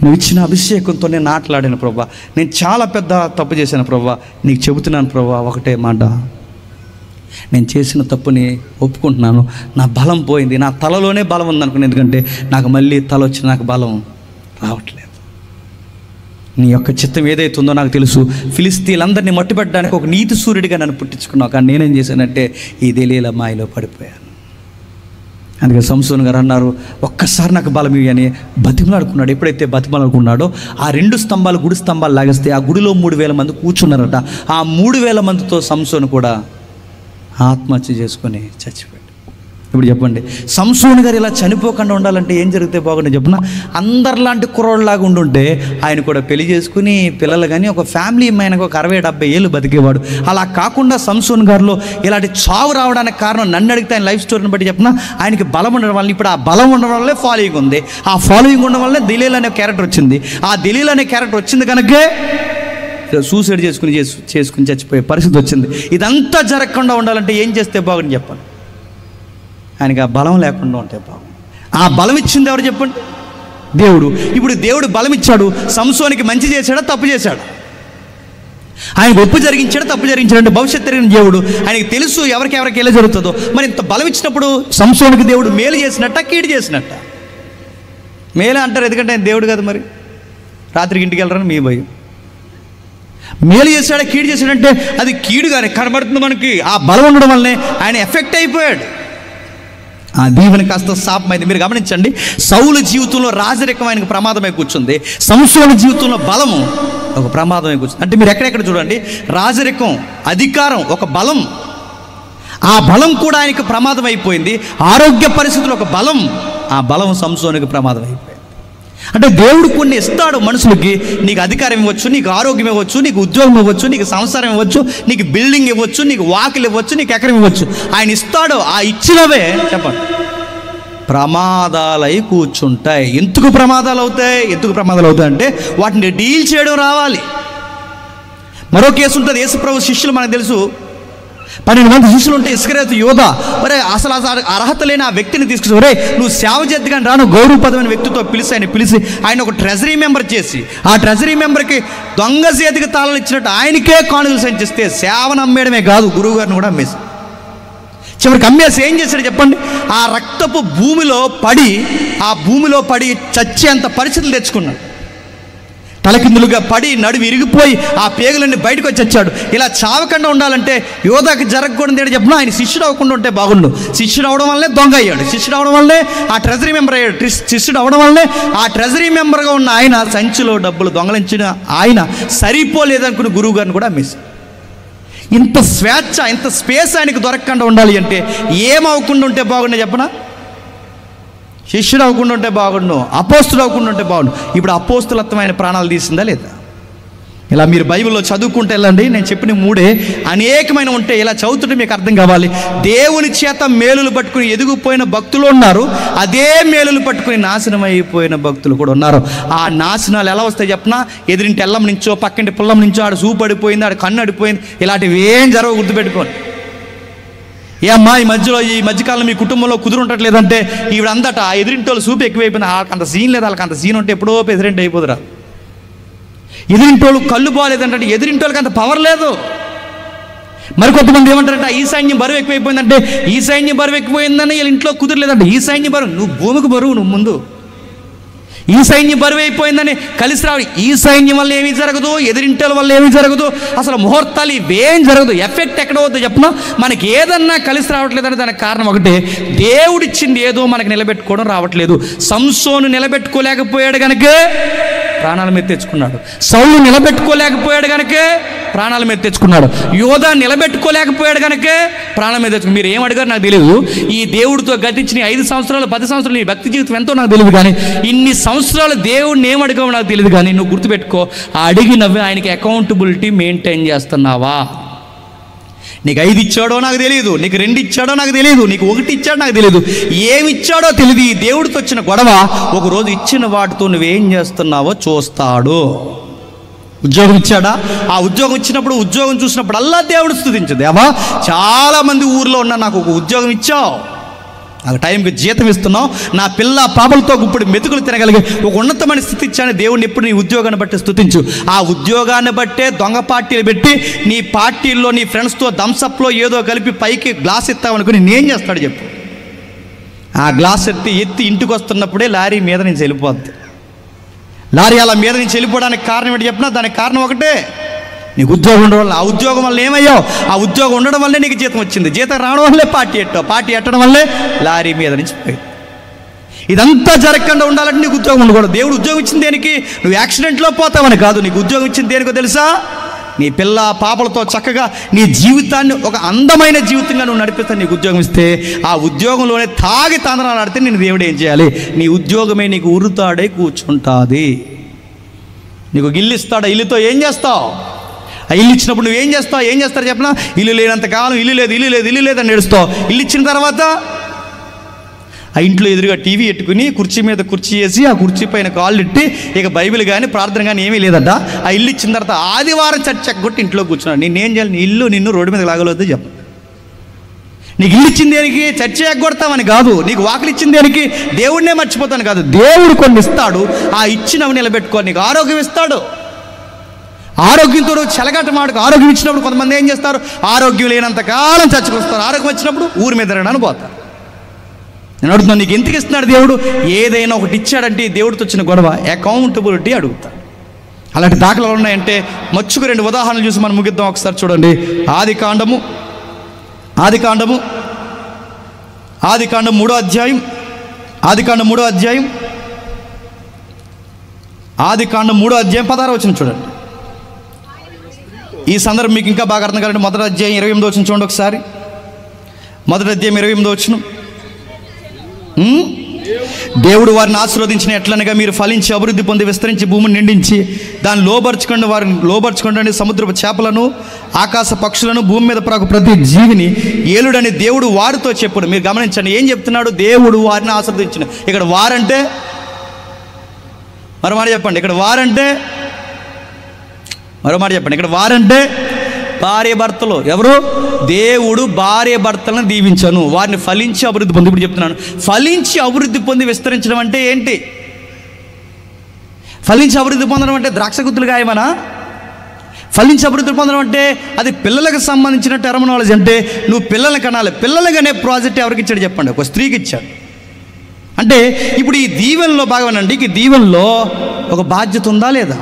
నువ్వు ఇచ్చిన అభిషేకంతో నేను మాట్లాడాను ప్రభువా, నేను చాలా పెద్ద తప్పు చేశాను ప్రభువా, నీకు చెబుతున్నాను ప్రభువా ఒకటే మాట, నేను చేసిన తప్పుని ఒప్పుకుంటున్నాను, నా బలం పోయింది, నా తలలోనే బలం ఉందనుకున్నాను, ఎందుకంటే నాకు మళ్ళీ తల వచ్చి నాకు బలం రావట్లేదు. నీ యొక్క చిత్తం ఏదైతుందో నాకు తెలుసు, ఫిలిస్తీన్లందరినీ మట్టుపెట్టడానికి ఒక నీతి సూర్యుడిగా నన్ను పుట్టించుకున్నావు, కానీ నేనేం చేశానంటే ఈ దెలీలా మాయలో పడిపోయాను. అందుకే సంసోను గారు అన్నారు, ఒక్కసారి నాకు బలం ఇవ్వని బతిమలాడుకున్నాడు. ఎప్పుడైతే బతిమలాడుకున్నాడో ఆ 2 స్తంభాలు గుడి స్తంభాలు లాగేస్తే ఆ గుడిలో 3000 మంది కూర్చున్నారట. ఆ 3000 మందితో సంసోను కూడా ఆత్మహత్య చేసుకొని చచ్చిపోయాడు. ఇప్పుడు చెప్పండి, సంసోను గారు ఇలా చనిపోకుండా ఉండాలంటే ఏం జరిగితే బాగుంటుంది చెప్పిన? అందరిలాంటి కుర్రోళ్ళలాగా ఉండుంటే ఆయన కూడా పెళ్లి చేసుకుని పిల్లలు కానీ ఒక ఫ్యామిలీ ఆయనకు ఒక 60-70 ఏళ్ళు బతికేవాడు. అలా కాకుండా సంసోను గారిలో ఇలాంటి చావు రావడానికి కారణం నన్ను అడిగితే ఆయన లైఫ్ స్టోరీని బట్టి చెప్పిన, ఆయనకి బలం ఉండడం వల్ల, ఇప్పుడు ఆ బలం ఉండడం వల్లే ఫాలోయింగ్ ఉంది, ఆ ఫాలోయింగ్ ఉండడం వల్లే దెలీలా అనే క్యారెక్టర్ వచ్చింది. ఆ దెలీలా అనే క్యారెక్టర్ వచ్చింది కనుకే సూసైడ్ చేసుకుని చచ్చిపోయే పరిస్థితి వచ్చింది. ఇదంతా జరగకుండా ఉండాలంటే ఏం చేస్తే బాగుంది చెప్పండి? ఆయనకి ఆ బలం లేకుండా ఉంటే బాగుంది. ఆ బలం ఇచ్చింది ఎవరు చెప్పండి? దేవుడు. ఇప్పుడు దేవుడు బలం ఇచ్చాడు, సంసోనికి మంచి చేశాడా తప్పు చేశాడు? ఆయనకు ఒప్పు జరిగించాడా తప్పు జరిగించాడు? అంటే భవిష్యత్తు తెలియని దేవుడు, ఆయనకి తెలుసు ఎవరికి ఎలా జరుగుతుందో. మరి ఇంత బలం ఇచ్చినప్పుడు సంసోనికి దేవుడు మేలు చేసినట్ట కీడు చేసినట్ట? మేలే అంటారు, ఎందుకంటే ఆయన దేవుడు కదా, మరి రాత్రికి ఇంటికి వెళ్ళరని మీ భయం. మేలు చేశాడా కీడు చేశాడంటే అది కీడుగానే కనబడుతుంది మనకి. ఆ బలం ఉండడం వల్లనే ఆయన ఎఫెక్ట్ అయిపోయాడు. ఆ దీవెన కాస్త శాపమైంది. మీరు గమనించండి, సౌలు జీవితంలో రాజరికం ఆయనకు ప్రమాదమై కూర్చుంది, సంసోను జీవితంలో బలము ఒక ప్రమాదమై కూర్చుంది. అంటే మీరు ఎక్కడెక్కడ చూడండి, రాజరికం, అధికారం ఒక బలం, ఆ బలం కూడా ఆయనకు ప్రమాదం అయిపోయింది. ఆరోగ్య పరిస్థితులు ఒక బలం, ఆ బలం సంసోనుకి ప్రమాదం అయిపోయింది. అంటే దేవుడు కొన్ని ఇస్తాడు మనుషులకి, నీకు అధికారం ఇవ్వచ్చు, నీకు ఆరోగ్యం ఇవ్వచ్చు, నీకు ఉద్యోగం ఇవ్వచ్చు, నీకు సంసారం ఇవ్వచ్చు, నీకు బిల్డింగ్ ఇవ్వచ్చు, నీకు వాకిలు ఇవ్వచ్చు, నీకు ఎకరం ఇవ్వచ్చు. ఆయన ఇస్తాడు. ఆ ఇచ్చినవే చెప్పండి ప్రమాదాలై కూర్చుంటాయి. ఎందుకు ప్రమాదాలు అవుతాయి అంటే వాటిని డీల్ చేయడం రావాలి. మరో కేసు ఉంటుంది, యేసుప్రభు శిష్యులు మనకు తెలుసు, 12 మంది శిష్యులు ఉంటే ఇస్కరియోతు యోధ ఒరే అసలు అర్హత లేని ఆ వ్యక్తిని తీసుకుని, ఒరే నువ్వు సేవ చేద్దుగాని రాను గౌరవపదమైన వ్యక్తితో పిలిచి ఆయన ఒక ట్రెజరీ మెంబర్ చేసి, ఆ ట్రెజరీ మెంబర్కి దొంగ చేతికి తాళాలు ఇచ్చినట్టు ఆయనకే కానుకలు సంచిస్తే సేవ నమ్మేయడమే కాదు, గురువు గారిని కూడా అమ్మేసి చివరికి అమ్మేసి ఏం చేశాడు చెప్పండి? ఆ రక్తపు భూమిలో పడి చచ్చేంత పరిస్థితులు తెచ్చుకున్నాడు. తలకిందులుగా పడి నడుము ఇరిగిపోయి ఆ పేగులన్నీ బయటకు వచ్చి వచ్చాడు. ఇలా చావకుండా ఉండాలంటే యోధాకి జరగకూడదు ఏంటి చెప్పిన, ఆయన శిష్యుడు అవ్వకుండా ఉంటే బాగుండు. శిష్యుడు అవడం వల్లే దొంగ అయ్యాడు, శిష్యుడు అవడం వల్లే ఆ ట్రెజరీ మెంబర్ అయ్యాడు, శిష్యుడు అవడం వల్లే ఆ ట్రెజరీ మెంబర్గా ఉన్న ఆయన సంచిలో డబ్బులు దొంగలించిన ఆయన సరిపోలేదనుకుని గురువు గారిని కూడా అమ్మేశాడు. ఇంత స్వేచ్ఛ, ఇంత స్పేస్ ఆయనకు దొరకకుండా ఉండాలి అంటే ఏమవ్వకుండా ఉంటే బాగుండే చెప్పనా? శిష్యుడు అవ్వకుండా ఉంటే బాగుండు, అపోస్తుడు అవ్వకుండా ఉంటే బాగుండు. ఇప్పుడు అపోస్తులత్వం ఆయన ప్రాణాలు తీసిందా లేదా? ఇలా మీరు బైబిల్లో చదువుకుంటే వెళ్ళండి, నేను చెప్పిన 3 అనేకమైన ఉంటే ఇలా చదువుతుంటే మీకు అర్థం కావాలి. దేవుని చేత మేలులు పట్టుకుని ఎదిగిపోయిన భక్తులు ఉన్నారు, అదే మేలులు పట్టుకుని నాశనం అయిపోయిన భక్తులు కూడా ఉన్నారు. ఆ నాశనాలు ఎలా వస్తాయి చెప్పినా, ఎదురింటి ఎల్లం నుంచో పక్కింటి పుల్లం నుంచో ఆడు చూపు పడిపోయింది, ఆడు కన్ను అడిపోయింది, ఇలాంటివి ఏం జరగవు, గుర్తుపెట్టుకోండి. ఏమ్మా ఈ మధ్యకాలంలో మీ కుటుంబంలో కుదురుంటట్లేదంటే ఈవిడందట ఎదురింటోళ్ళు చూపు ఎక్కువైపోయింది, వాళ్ళకి అంత సీన్ లేదు, వాళ్ళకి అంత సీన్ ఉంటే ఎప్పుడో ప్రెసిడెంట్ అయిపోదురా. ఎదురింటోళ్ళు కళ్ళు బాగాలేదంటే ఎదురింటోళ్ళకి అంత పవర్ లేదు. మరి కొంతమంది ఏమంటారంటే ఈ సైన్యం బరువు ఎక్కువైపోయిందంటే ఈ సైన్యం బరువు ఎక్కువైందని వీళ్ళ ఇంట్లో కుదరలేదంటే ఈ సైన్యం బరువు, నువ్వు భూమికి బరువు, నువ్వు ముందు ఈ సైన్యం బరువు అయిపోయిందని కలిసి రావు. ఈ సైన్యం వల్ల ఏమీ జరగదు, ఎదిరింటల వల్ల ఏమీ జరగదు, అసలు ముహూర్తాలు ఇవేం జరగదు. ఎఫెక్ట్ ఎక్కడ అవుతుందో చెప్పినా, మనకి ఏదన్నా కలిసి రావట్లేదని దానికి కారణం ఒకటే, దేవుడిచ్చింది ఏదో మనకు నిలబెట్టుకోవడం రావట్లేదు. సంసోను నిలబెట్టుకోలేకపోయాడు కనుకే ప్రాణాల మీద తెచ్చుకున్నాడు, సౌలు నిలబెట్టుకోలేకపోయాడు కనుకే ప్రాణాల మీద తెచ్చుకున్నాడు, యోధా నిలబెట్టుకోలేకపోయాడు కనుకే ప్రాణాల మీద తెచ్చుకున్నాడు. మీరు ఏం అడిగారు నాకు తెలియదు. ఈ దేవుడితో గతించిన 5 సంవత్సరాలు 10 సంవత్సరాలు నీ భక్తి జీవితం ఎంతో నాకు తెలియదు, కానీ ఇన్ని సంవత్సరాలు దేవుడిని ఏం అడిగావు నాకు తెలియదు. కానీ నువ్వు గుర్తుపెట్టుకో, అడిగినవి ఆయనకి అకౌంటబిలిటీ మెయింటైన్ చేస్తున్నావా? నీకు 5 ఇచ్చాడో నాకు తెలియదు, నీకు 2 ఇచ్చాడో నాకు తెలియదు, నీకు 1 ఇచ్చాడో నాకు తెలియదు, ఏమి ఇచ్చాడో తెలియదు. ఈ దేవుడితో వచ్చిన గొడవ, ఒకరోజు ఇచ్చిన వాటితో నువ్వేం చేస్తున్నావో చూస్తాడు. ఉద్యోగం ఇచ్చాడా? ఆ ఉద్యోగం ఇచ్చినప్పుడు ఉద్యోగం చూసినప్పుడు అల్లా దేవుడు స్తుతించదు. దేవా చాలామంది ఊర్లో ఉన్నా నాకు ఒక ఉద్యోగం ఇచ్చావు, నాకు టైంకి జీతం ఇస్తున్నావు, నా పిల్ల పాపలతో ఇప్పుడు మెతుకులు తినగలిగే ఒక ఉన్నతమైన స్థితి ఇచ్చాను. దేవుడిని ఎప్పుడు నీ ఉద్యోగాన్ని బట్టి స్తుతించు. ఆ ఉద్యోగాన్ని బట్టే దొంగ పార్టీలు పెట్టి నీ పార్టీల్లో నీ ఫ్రెండ్స్తో థమ్సప్లో ఏదో కలిపి పైకి గ్లాస్ ఇస్తావనుకుని నేనేం చేస్తాడు చెప్పు? ఆ గ్లాస్ ఎత్తి ఇంటికి వస్తున్నప్పుడే లారీ మీద నుంచి వెళ్ళిపోద్ది. లారీ అలా మీద నుంచి వెళ్ళిపోవడానికి కారణం ఏంటి చెప్పినా, దానికి కారణం ఒకటే, నీకు ఉద్యోగం ఉండడం వల్ల. ఆ ఉద్యోగం వల్ల ఏమయ్యావు? ఆ ఉద్యోగం ఉండడం వల్లే నీకు జీతం వచ్చింది, జీతం రావడం వల్లే పార్టీ ఎట్టావు, పార్టీ ఎట్టడం వల్లే లారీ మీద నుంచి పోయింది. ఇదంతా జరగకుండా ఉండాలంటే నీకు ఉద్యోగం ఉండకూడదు. దేవుడు ఉద్యోగం ఇచ్చింది దేనికి? నువ్వు యాక్సిడెంట్లో పోతావని కాదు. నీకు ఉద్యోగం ఇచ్చింది దేనికో తెలుసా? నీ పిల్ల పాపలతో చక్కగా నీ జీవితాన్ని ఒక అందమైన జీవితంగా నువ్వు నడిపిస్తా. నీకు ఉద్యోగం ఇస్తే ఆ ఉద్యోగంలోనే తాగి తందనాలు ఆడితే నేను దేవుడు ఏం చేయాలి? నీ ఉద్యోగమే నీకు ఉరుతాడే కూర్చుంటుంది. నీకు ఇల్లు ఇస్తాడా? ఇల్లుతో ఏం చేస్తావు? ఆ ఇల్లు ఇచ్చినప్పుడు నువ్వేం చేస్తావు? ఏం చేస్తారు చెప్పనా? ఇల్లు లేనంతకాలం ఇల్లు లేదు ఇల్లు లేదు ఇల్లు లేదని నడుస్తావు. ఇల్లు ఇచ్చిన తర్వాత ఆ ఇంట్లో ఎదురుగా టీవీ పెట్టుకుని కుర్చీ మీద కుర్చీ వేసి ఆ కుర్చీ పైన కాళ్ళు ఇట్టి ఇక బైబిల్ కానీ ప్రార్థన కానీ ఏమీ లేదట. ఆ ఇల్లు ఇచ్చిన తర్వాత ఆదివారం చర్చ కొట్టి ఇంట్లో కూర్చున్నాడు. నేనేం చేయాలి? నీ ఇల్లు నిన్ను రోడ్డు మీద లాగలవద్దు చెప్ప. నీకు ఇల్లు ఇచ్చింది దేనికి? చర్చ ఎగ్గొడతామని కాదు. నీకు వాకిలి ఇచ్చింది దేనికి? దేవుడినే మర్చిపోతాను కాదు. దేవుడు కొన్ని ఇస్తాడు, ఆ ఇచ్చినవి నిలబెట్టుకో. నీకు ఆరోగ్యం ఇస్తాడు, ఆరోగ్యంతో చెలగట మాటకు ఆరోగ్యం ఇచ్చినప్పుడు కొంతమంది ఏం చేస్తారు? ఆరోగ్యం లేనంతకాలం చర్చకు వస్తారు, ఆరోగ్యం వచ్చినప్పుడు ఊరి మీద తిరగడానికి పోతారు. నేను అడుగుతున్నాను, నీకు ఎందుకు ఇస్తున్నాడు దేవుడు? ఏదైనా ఒకటి ఇచ్చాడంటే దేవుడితో వచ్చిన గొడవ అకౌంటబిలిటీ అడుగుతాడు. అలాంటి దాఖలాలు ఉన్నాయంటే మచ్చుకు 2 ఉదాహరణలు చూసి మనం ముగిద్దాం. ఒకసారి చూడండి. ఆది కాండము 3వ అధ్యాయం 16వ వచనం చూడండి. ఈ సందర్భం మీకు ఇంకా బాగా అర్థం కావాలంటే 1వ అధ్యాయం 28వ వచనం చూడండి ఒకసారి. 1వ అధ్యాయం 28వ వచనం. దేవుడు వారిని ఆశీర్వదించిన ఎట్లనగా మీరు ఫలించి అభివృద్ధి పొంది విస్తరించి భూమిని నిండించి దాన్ని లోబర్చుకోండి సముద్రపు చేపలను ఆకాశ పక్షులను భూమి మీద ప్రాకు ప్రతి జీవిని ఏలుడని దేవుడు వారితో చెప్పుడు. మీరు గమనించండి ఏం చెప్తున్నాడు? దేవుడు వారిని ఆశీర్వదించిన. ఇక్కడ వారంటే మరో మాట చెప్పండి. ఇక్కడ వారంటే భార్య భర్తలు. ఎవరు? దేవుడు భార్య భర్తలను దీవించను, వారిని ఫలించి అభివృద్ధి పొంది. ఇప్పుడు చెప్తున్నాను, ఫలించి అభివృద్ధి పొంది విస్తరించడం అంటే ఏంటి? ఫలించి అభివృద్ధి పొందడం అంటే ద్రాక్ష గుత్తులు గాయమనా? ఫలించి అభివృద్ధి పొందడం అంటే అది పిల్లలకు సంబంధించిన టెర్మినాలజీ. అంటే నువ్వు పిల్లల్ని కనాలి. పిల్లలకనే ప్రాజెక్ట్ ఎవరికి ఇచ్చాడు చెప్పండి? ఒక స్త్రీకి ఇచ్చాడు. అంటే ఇప్పుడు ఈ దీవెనలో భాగమేనండి. ఈ దీవెనలో ఒక బాధ్యత ఉందా లేదా?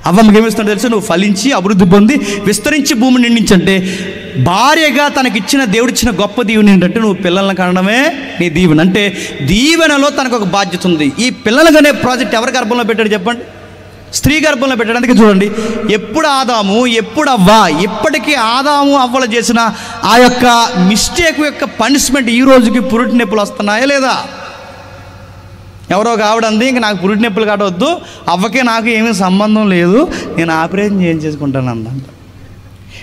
అవ్వమ్మకి ఏమిస్తుందో తెలుసు, నువ్వు ఫలించి అభివృద్ధి పొంది విస్తరించి భూమిని నిండించంటే భార్యగా తనకిచ్చిన దేవుడిచ్చిన గొప్ప దీవెన ఏంటంటే నువ్వు పిల్లల్ని కనడమే నీ దీవెన. అంటే దీవెనలో తనకు ఒక బాధ్యత ఉంది. ఈ పిల్లలకనే ప్రాజెక్ట్ ఎవరి గర్భంలో పెట్టాడు చెప్పండి? స్త్రీ గర్భంలో పెట్టాడు. అందుకే చూడండి, ఎప్పుడు ఆదాము ఎప్పుడు అవ్వ, ఇప్పటికీ ఆదాము అవ్వలు చేసిన ఆ యొక్క మిస్టేక్ యొక్క పనిష్మెంట్ ఈ రోజుకి పురిటి నొప్పులు వస్తున్నాయా లేదా? ఎవరో ఒక ఆవిడ అంది, ఇంక నాకు పురిటి నొప్పులు కావద్దు, అవ్వకే నాకు ఏమీ సంబంధం లేదు, నేను ఆపరేషన్ చేయించేసుకుంటాను అందంట.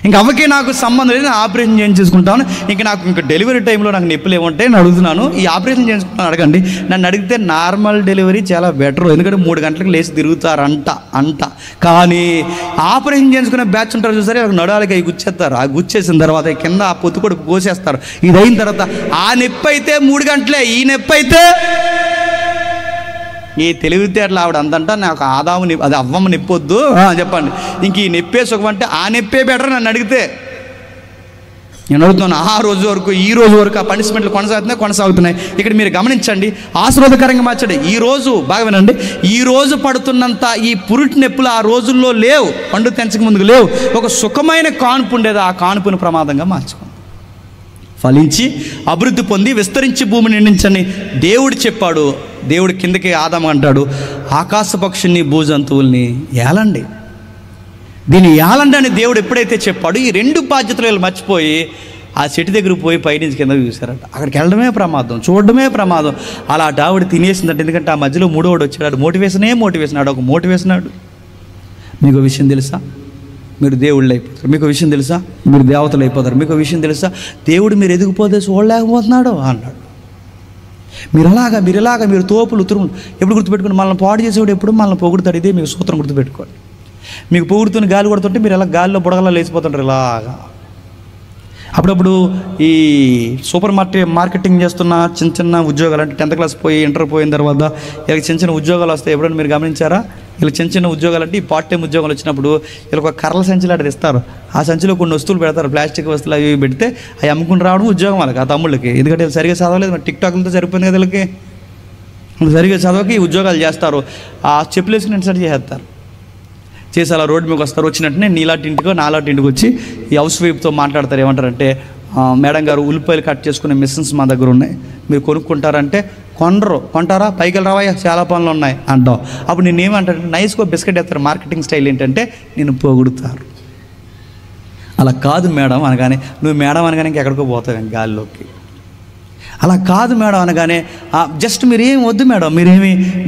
ఇంక అవ్వకే నాకు సంబంధం లేదు, నేను ఆపరేషన్ చేయించేసుకుంటాను, ఇంక నాకు ఇంకా డెలివరీ టైంలో నాకు నొప్పులు ఏముంటాయి నేను అడుగుతున్నాను, ఈ ఆపరేషన్ చేయించుకుంటాను అడగండి. నన్ను అడిగితే నార్మల్ డెలివరీ చాలా బెటర్, ఎందుకంటే 3 గంటలకు లేచి తిరుగుతారంట అంట. కానీ ఆపరేషన్ చేయించుకునే బ్యాచ్ ఉంటారు చూసారు, నడువాలకి అవి గుచ్చేస్తారు. ఆ గుచ్చేసిన తర్వాత కింద ఆ పొత్తు కూడా కోసేస్తారు. ఇది అయిన తర్వాత ఆ నొప్పి అయితే 3 గంటలే, ఈ నొప్పి అయితే ఈ తెలివితేటలు ఆవిడ అందంట, నాకు ఆదాము అది అవ్వమ్మ నొప్పొద్దు చెప్పండి, ఇంక ఈ నొప్పే సుఖం అంటే ఆ నొప్పే బెటర్ నన్ను అడిగితే. నేను అడుగుతున్నాను, ఆ రోజు వరకు ఈ రోజు వరకు ఆ పనిష్మెంట్లు కొనసాగుతున్నాయి. ఇక్కడ మీరు గమనించండి, ఆశీర్వాదకరంగా మార్చండి. ఈ రోజు బాగా వినండి, ఈ రోజు పడుతున్నంత ఈ పురిటి నొప్పులు ఆ రోజుల్లో లేవు, పండు తెంచక ముందుకు లేవు. ఒక సుఖమైన కాన్పు ఉండేది, ఆ కాన్పును ప్రమాదంగా మార్చుకోండి. ఫలించి అభివృద్ధి పొంది విస్తరించి భూమిని నిండించని దేవుడు చెప్పాడు. దేవుడు కిందకి ఆదాము అంటాడు, ఆకాశ పక్షుల్ని భూజంతువుల్ని ఏలండి, దీన్ని ఏలండి అని దేవుడు ఎప్పుడైతే చెప్పాడు, ఈ 2 బాధ్యతలు మర్చిపోయి ఆ చెట్టు దగ్గరకు పోయి పైనుంచి కిందకు చూశారట. అక్కడికి వెళ్ళడమే ప్రమాదం, చూడడమే ప్రమాదం. అలా ఆవిడ తినేసిందంటే, ఎందుకంటే ఆ మధ్యలో 3వోడు వచ్చాడు, మోటివేషన్ ఆడు ఒక మోటివేషనాడు. మీకు విషయం తెలుసా, మీరు దేవుళ్ళు అయిపోతారు. మీకు విషయం తెలుసా, మీరు దేవతలు అయిపోతారు. మీకు విషయం తెలుసా, దేవుడు మీరు ఎదిగిపోతే చూడలేకపోతున్నాడు అన్నాడు. మీరు తోపులు తురుములు ఎప్పుడు గుర్తుపెట్టుకోండి, మనల్ని పాడు చేసేవాడు ఎప్పుడు మనల్ని పొగుడుతాడు. ఇదే మీకు సూత్రం గుర్తుపెట్టుకోండి. మీకు పొగుడుతున్న గాలి కొడుతుంటే మీరు ఎలా గాలిలో బుడగలా లేచిపోతుంటారు ఇలాగా. అప్పుడప్పుడు ఈ సూపర్ మార్కెటింగ్ చేస్తున్న చిన్న ఉద్యోగాలు, అంటే 10th క్లాస్ పోయి ఇంటర్ పోయిన తర్వాత ఇలా చిన్న ఉద్యోగాలు వస్తాయి. ఎప్పుడైనా మీరు గమనించారా? ఇలా చిన్న ఉద్యోగాలు అంటే ఈ పార్ట్ టైం ఉద్యోగాలు వచ్చినప్పుడు ఇలా ఒక కర్రల సంచులు అటు ఇస్తారు. ఆ సంచిలో కొన్ని వస్తువులు పెడతారు, ప్లాస్టిక్ వస్తువులు అవి పెడితే అవి అమ్ముకుని రావడం ఉద్యోగం వాళ్ళకి, ఆ తమ్ముళ్ళకి. ఎందుకంటే వీళ్ళు సరిగా చదవలేదు, మరి టిక్టాక్లతో సరిపోయింది కదా వీళ్ళకి. సరిగా చదవకి ఈ ఉద్యోగాలు చేస్తారు. ఆ చెప్పులు వేసుకుని ఇన్సర్ట్ చేసేస్తారు. చేసి అలా రోడ్డు మీకు వస్తారు. వచ్చినట్టునే నాలాంటి ఇంటికి వచ్చి ఈ హౌస్ వైఫ్తో మాట్లాడతారు. ఏమంటారంటే, మేడం గారు ఉల్లిపాయలు కట్ చేసుకునే మిషన్స్ మా దగ్గర ఉన్నాయి, మీరు కొనుక్కుంటారంటే, కొంటారా, పైకి రావయ్యా చాలా పనులు ఉన్నాయి అంటావు. అప్పుడు నేనేమంటాను, నైస్గా బిస్కెట్ వేస్తారు. మార్కెటింగ్ స్టైల్ ఏంటంటే నేను పొగుడుతారు. అలా కాదు మేడం అనగానే, నువ్వు మేడం అనగానే ఇంకెక్కడికో పోతావు గాలిలోకి. అలా కాదు మేడం అనగానే, జస్ట్ మీరేం వద్దు మేడం,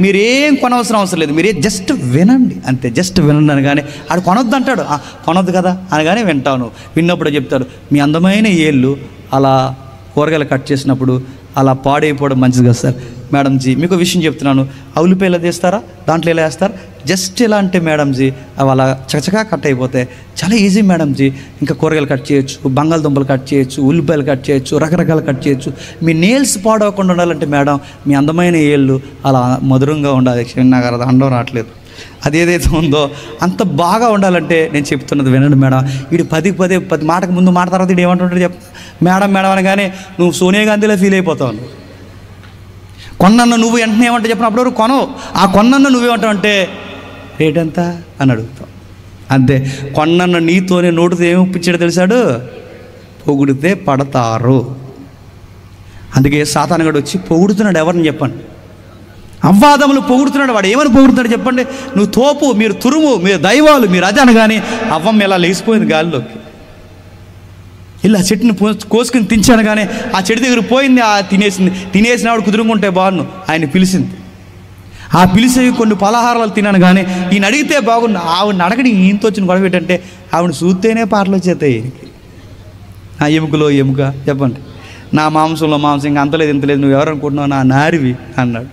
మీరేం అవసరం లేదు, మీరే జస్ట్ వినండి అంతే, జస్ట్ వినండి అనగానే ఆడు కొనొద్దు అంటాడు. కొనొద్దు కదా అనగానే వింటాను. విన్నప్పుడు చెప్తాడు, మీ అందమైన ఏళ్ళు అలా కూరగాయలు కట్ చేసినప్పుడు అలా పాడైపోవడం మంచిది కదా సార్. మేడం జీ మీకు విషయం చెప్తున్నాను, ఉల్లిపాయలు తీస్తారా, దాంట్లో ఎలా వేస్తారు, జస్ట్ ఎలా అంటే మేడం జీ అవి అలా చకచకా కట్ అయిపోతాయి, చాలా ఈజీ మేడం జీ. ఇంకా కూరగాయలు కట్ చేయొచ్చు, బంగాళదుంపలు కట్ చేయొచ్చు, ఉల్లిపాయలు కట్ చేయొచ్చు, రకరకాలు కట్ చేయొచ్చు. మీ నేల్స్ పాడవకుండా ఉండాలంటే మేడం మీ అందమైన ఏళ్ళు అలా మధురంగా ఉండాలి. నాకు అది అండం రావట్లేదు, అదేదైతే ఉందో అంత బాగా ఉండాలంటే నేను చెప్తున్నది వినండి మేడం. వీడు 10 మాటకు ముందు మాట తర్వాత వీడు ఏమంటుంటాడు చెప్ప, మేడం అనగానే నువ్వు సోనియా గాంధీలో ఫీల్ అయిపోతావు. కొన్నన్న నువ్వు వెంటనే ఏమంటే చెప్పిన అప్పుడు కొనవు. ఆ కొన్నన్న నువ్వేమంటావు అంటే రేట్ ఎంత అని అడుగుతావు అంతే. కొన్నన్న నీతోనే నోటితో ఏమి ఒప్పించాడో తెలిసాడు, పొగిడితే పడతారు. అందుకే సాతానుగాడు వచ్చి పొగుడుతున్నాడు. ఎవరిని చెప్పండి? అవ్వాదములు పొగుడుతున్నాడు. వాడు ఏమని పొగుడుతున్నాడు చెప్పండి? నువ్వు తోపు, మీరు తురుము, మీరు దైవాలు, మీరు అది అనగానే అవ్వమ్మ ఇలా లేచిపోయింది గాలిలోకి. ఇలా చెట్టుని కోసుకుని తించాను కానీ ఆ చెట్టు దగ్గర పోయింది, తినేసిన ఆవిడ కుదురుకుంటే బాగున్నాను ఆయన పిలిచింది. ఆ పిలిచి కొన్ని పలహారాలు తిన్నాను కానీ ఈయన అడిగితే బాగుండు. ఆవిడని అడగడి ఈయనతో వచ్చిన గొడవ ఏంటంటే ఆవిడ చూస్తేనే పాటలు వచ్చేస్తాయి ఈయనకి. నా ఎముకలో ఎముక చెప్పండి, నా మాంసంలో మాంసం, ఇంకా అంతలేదు ఇంతలేదు, నువ్వు ఎవరనుకుంటున్నావు, నా నారివి అన్నాడు.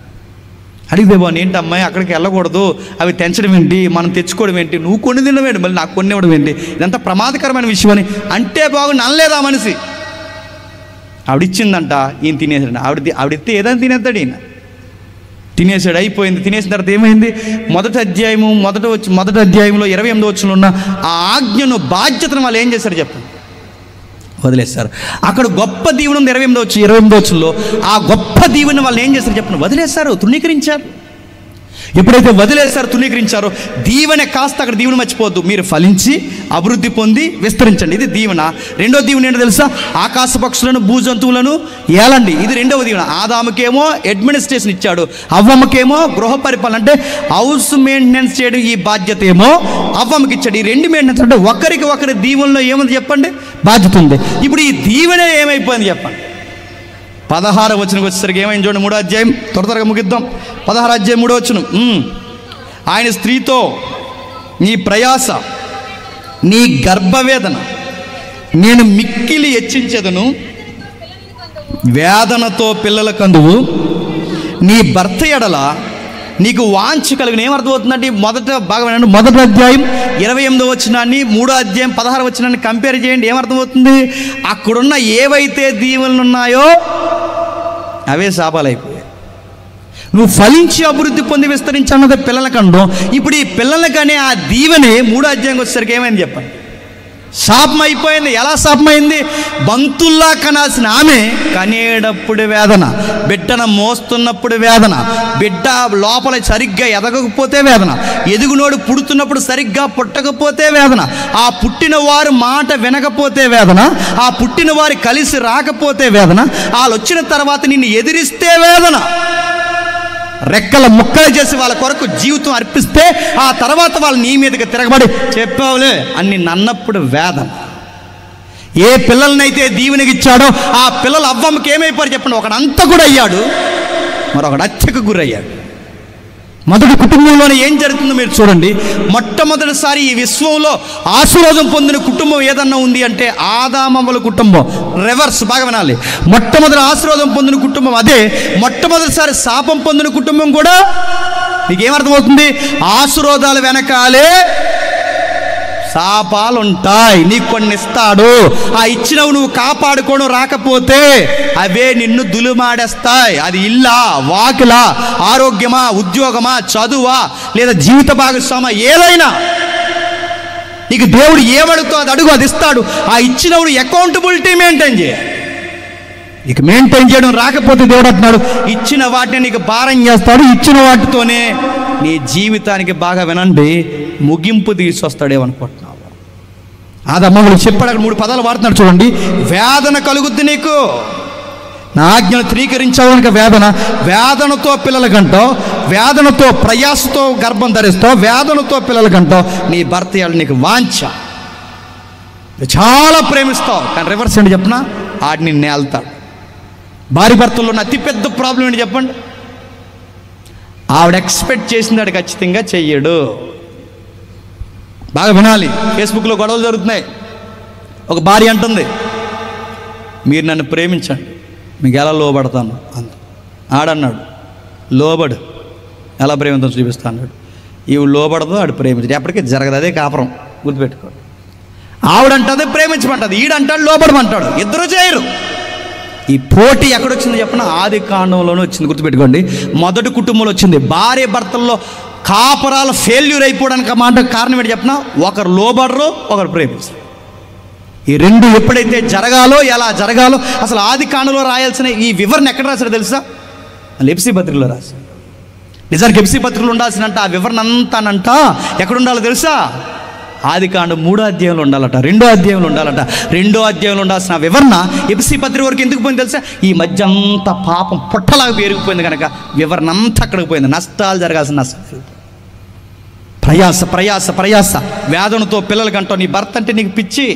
అడిగితే బాగుంది, ఏంటి అమ్మాయి అక్కడికి వెళ్ళకూడదు, అవి తెంచడం ఏంటి, మనం తెచ్చుకోవడం ఏంటి, నువ్వు కొన్ని తినడం ఏంటి, మళ్ళీ నాకు కొన్ని ఇవ్వడం ఏంటి, ఇదంతా ప్రమాదకరమైన విషయం అని అంటే బాగుంది అనలేదా మనిషి. ఆవిడిచ్చిందంట, ఈయన తినేసాడు. ఆవిడితే ఏదైనా తినేస్తాడు ఈయన. తినేసాడు, అయిపోయింది. తినేసిన తర్వాత ఏమైంది? మొదటి అధ్యాయంలో 28వ వచనంలో ఉన్న ఆ ఆజ్ఞను, బాధ్యతను వాళ్ళు ఏం చేశారు చెప్పండి? వదిలేస్తారు. అక్కడ గొప్ప దీవెన ఉంది 28వ వచనంలో. ఆ గొప్ప దీవెన వాళ్ళు ఏం చేస్తారు చెప్పండి? వదిలేస్తారు, తృణీకరించారు. ఎప్పుడైతే వదిలేశారో, తృణీకరించారో, దీవెన కాస్త అక్కడ దీవెన మర్చిపోవద్దు. మీరు ఫలించి అభివృద్ధి పొంది విస్తరించండి, ఇది దీవెన. రెండో దీవెన ఏంటో తెలుసా? ఆకాశ పక్షులను, భూజంతువులను ఏలండి, ఇది రెండవ దీవెన. ఆదాముకేమో అడ్మినిస్ట్రేషన్ ఇచ్చాడు, అవ్వమ్మకేమో గృహ పరిపాలన అంటే హౌస్ మెయింటెనెన్స్ చేయడం ఈ బాధ్యత ఏమో అవ్వమ్మకి ఇచ్చాడు. ఈ రెండు మెయింటెనెన్స్ అంటే ఒకరికి ఒకరి దీవెనలో ఏముంది చెప్పండి? బాధ్యత ఉంది. ఇప్పుడు ఈ దీవెన ఏమైపోయింది చెప్పండి? 16వ వచనంకి వచ్చేసరికి ఏమైంది చూడండి. 3వ అధ్యాయం, త్వరగా ముగిద్దాం. 16వ అధ్యాయం 3వ వచనం. ఆయన స్త్రీతో, నీ ప్రయాస, నీ గర్భవేదన నేను మిక్కిలి హెచ్చించెదను, వేదనతో పిల్లల కందువు, నీ భర్త ఎడల నీకు వాంఛ కలిగిన. ఏమర్థమవుతుందంటే మొదటి అధ్యాయం 28వ వచనాన్ని 3వ అధ్యాయం 16వ వచనాన్ని కంపేర్ చేయండి. ఏమర్థమవుతుంది? అక్కడున్న ఏవైతే దీవెనలు ఉన్నాయో అవే శాపాలు అయిపోయాయి. నువ్వు ఫలించి అభివృద్ధి పొంది విస్తరించన్నది పిల్లల కండం. ఇప్పుడు ఈ పిల్లలకనే ఆ దీవెనే 3వ అధ్యాయంకి వచ్చేసరికి ఏమైంది చెప్పండి? శాపం అయిపోయింది. ఎలా శాపమైంది? బంతుల్లా కనాల్సిన ఆమె కనేటప్పుడు వేదన, బిడ్డను మోస్తున్నప్పుడు వేదన, బిడ్డ లోపల సరిగ్గా ఎదగకపోతే వేదన, ఎదుగునోడు పుడుతున్నప్పుడు సరిగ్గా పుట్టకపోతే వేదన, ఆ పుట్టిన వారు మాట వినకపోతే వేదన, ఆ పుట్టిన వారు కలిసి రాకపోతే వేదన, వాళ్ళు వచ్చిన తర్వాత నిన్ను ఎదిరిస్తే వేదన, రెక్కల ముక్కలు చేసి వాళ్ళ కొరకు జీవితం అర్పిస్తే ఆ తర్వాత వాళ్ళు నీ మీదకి తిరగబడి చెప్పావులే అని నన్నప్పుడు వేదన. ఏ పిల్లలనైతే దీవెనకి ఇచ్చాడో ఆ పిల్లలు అవ్వమ్మకి ఏమైపోయారు చెప్పండి? ఒకడంతా కూడా అయ్యాడు, మరొకడు హత్యకు గురయ్యాడు. మొదటి కుటుంబంలోనే ఏం జరుగుతుందో మీరు చూడండి. మొట్టమొదటిసారి ఈ విశ్వంలో ఆశీర్వాదం పొందిన కుటుంబం ఏదన్నా ఉంది అంటే ఆదామవ్వల కుటుంబం. రివర్స్, బాగా వినాలి. మొట్టమొదటి ఆశీర్వాదం పొందిన కుటుంబం అదే. మొట్టమొదటిసారి శాపం పొందిన కుటుంబం కూడా. నీకేమర్థమవుతుంది? ఆశీర్వాదాలు వెనకాలే శాపాలు ఉంటాయి. నీకు కొన్ని ఇస్తాడు, ఆ ఇచ్చినవి నువ్వు కాపాడుకోవడం రాకపోతే అవే నిన్ను దులుమాడేస్తాయి. అది ఇల్లా, వాకిలా, ఆరోగ్యమా, ఉద్యోగమా, చదువా, లేదా జీవిత భాగస్వామా, ఏదైనా నీకు దేవుడు ఏమడుగుతో అది అడుగు, అది ఇస్తాడు. ఆ ఇచ్చినప్పుడు అకౌంటబిలిటీ మెయింటైన్ చేయాలి. నీకు మెయింటైన్ చేయడం రాకపోతే దేవుడు అంటున్నాడు, ఇచ్చిన వాటిని నీకు భారం చేస్తాడు. ఇచ్చిన వాటితోనే నీ జీవితానికి, బాగా వినండి, ముగింపు తీసుకొస్తాడేమనుకుంటున్నావు. ఆదమ్మలు చెప్పాడు. అక్కడ 3 పదాలు వాడుతున్నాడు చూడండి. వేదన కలుగుద్ది నీకు, నా ఆజ్ఞను త్రీకరించావు వేదన, వేదనతో పిల్లల కంటావు, వేదనతో ప్రయాసతో గర్భం ధరిస్తావు, వేదనతో పిల్లల కంటావు. నీ భర్త నీకు వాంఛ, చాలా ప్రేమిస్తావు, కానీ రివర్స్ ఏంటి చెప్పనా? ఆడిని నేల్తాడు. భార్య భర్తల్లో ఉన్న అతిపెద్ద ప్రాబ్లం ఏంటి చెప్పండి? ఆవిడ ఎక్స్పెక్ట్ చేసింది ఆడు ఖచ్చితంగా చెయ్యడు. బాగా వినాలి. ఫేస్బుక్లో గొడవలు జరుగుతున్నాయి. ఒక భార్య అంటుంది, మీరు నన్ను ప్రేమించండి, మీకు ఎలా లోబడతాను అంత. ఆడన్నాడు, లోబడు, ఎలా ప్రేమించడం చూపిస్తా అన్నాడు. ఇవి లోబడదు, ఆడు ప్రేమించడు, ఎప్పటికీ జరగదు. అదే కాపురం, గుర్తుపెట్టుకోండి. ఆవిడంటే ప్రేమించమంటుంది, ఈడంటాడు లోబడమంటాడు, ఇద్దరు చేయరు. ఈ పోటీ ఎక్కడొచ్చింది చెప్పిన? ఆది కాండంలోనే వచ్చింది, గుర్తుపెట్టుకోండి. మొదటి కుటుంబంలో వచ్చింది. భార్య భర్తల్లో కాపరాలు ఫెయిల్యూర్ అయిపోవడానికి మాట కారణం ఏంటి చెప్పిన? ఒకరు లోబడరు, ఒకరు ప్రేమిస్తారు. ఈ రెండు ఎప్పుడైతే జరగాలో, ఎలా జరగాలో అసలు ఆది కాండంలో రాయాల్సిన ఈ వివరణ ఎక్కడ రాశారో తెలుసా? ఎఫ్సీ పత్రికలో రాశారు. నిజానికి ఎఫ్సీ పత్రికలు ఉండాల్సినంట ఆ వివరణ అంతానంట ఎక్కడ ఉండాలో తెలుసా? ఆది కాండం 3వ అధ్యాయంలో ఉండాలట, 2వ అధ్యాయంలో ఉండాలట. 2వ అధ్యాయంలో ఉండాల్సిన వివరణ ఎఫ్సీ పత్రిక వరకు ఎందుకు పోయింది తెలుసా? ఈ మధ్య అంతా పాపం పుట్టలాగా పెరిగిపోయింది కనుక వివరణ అంతా అక్కడికి పోయింది. నష్టాలు జరగాల్సిన నష్టాలు. ప్రయాస ప్రయాస ప్రయాస, వేదనతో పిల్లలకంటో. నీ భర్త అంటే నీకు పిచ్చి.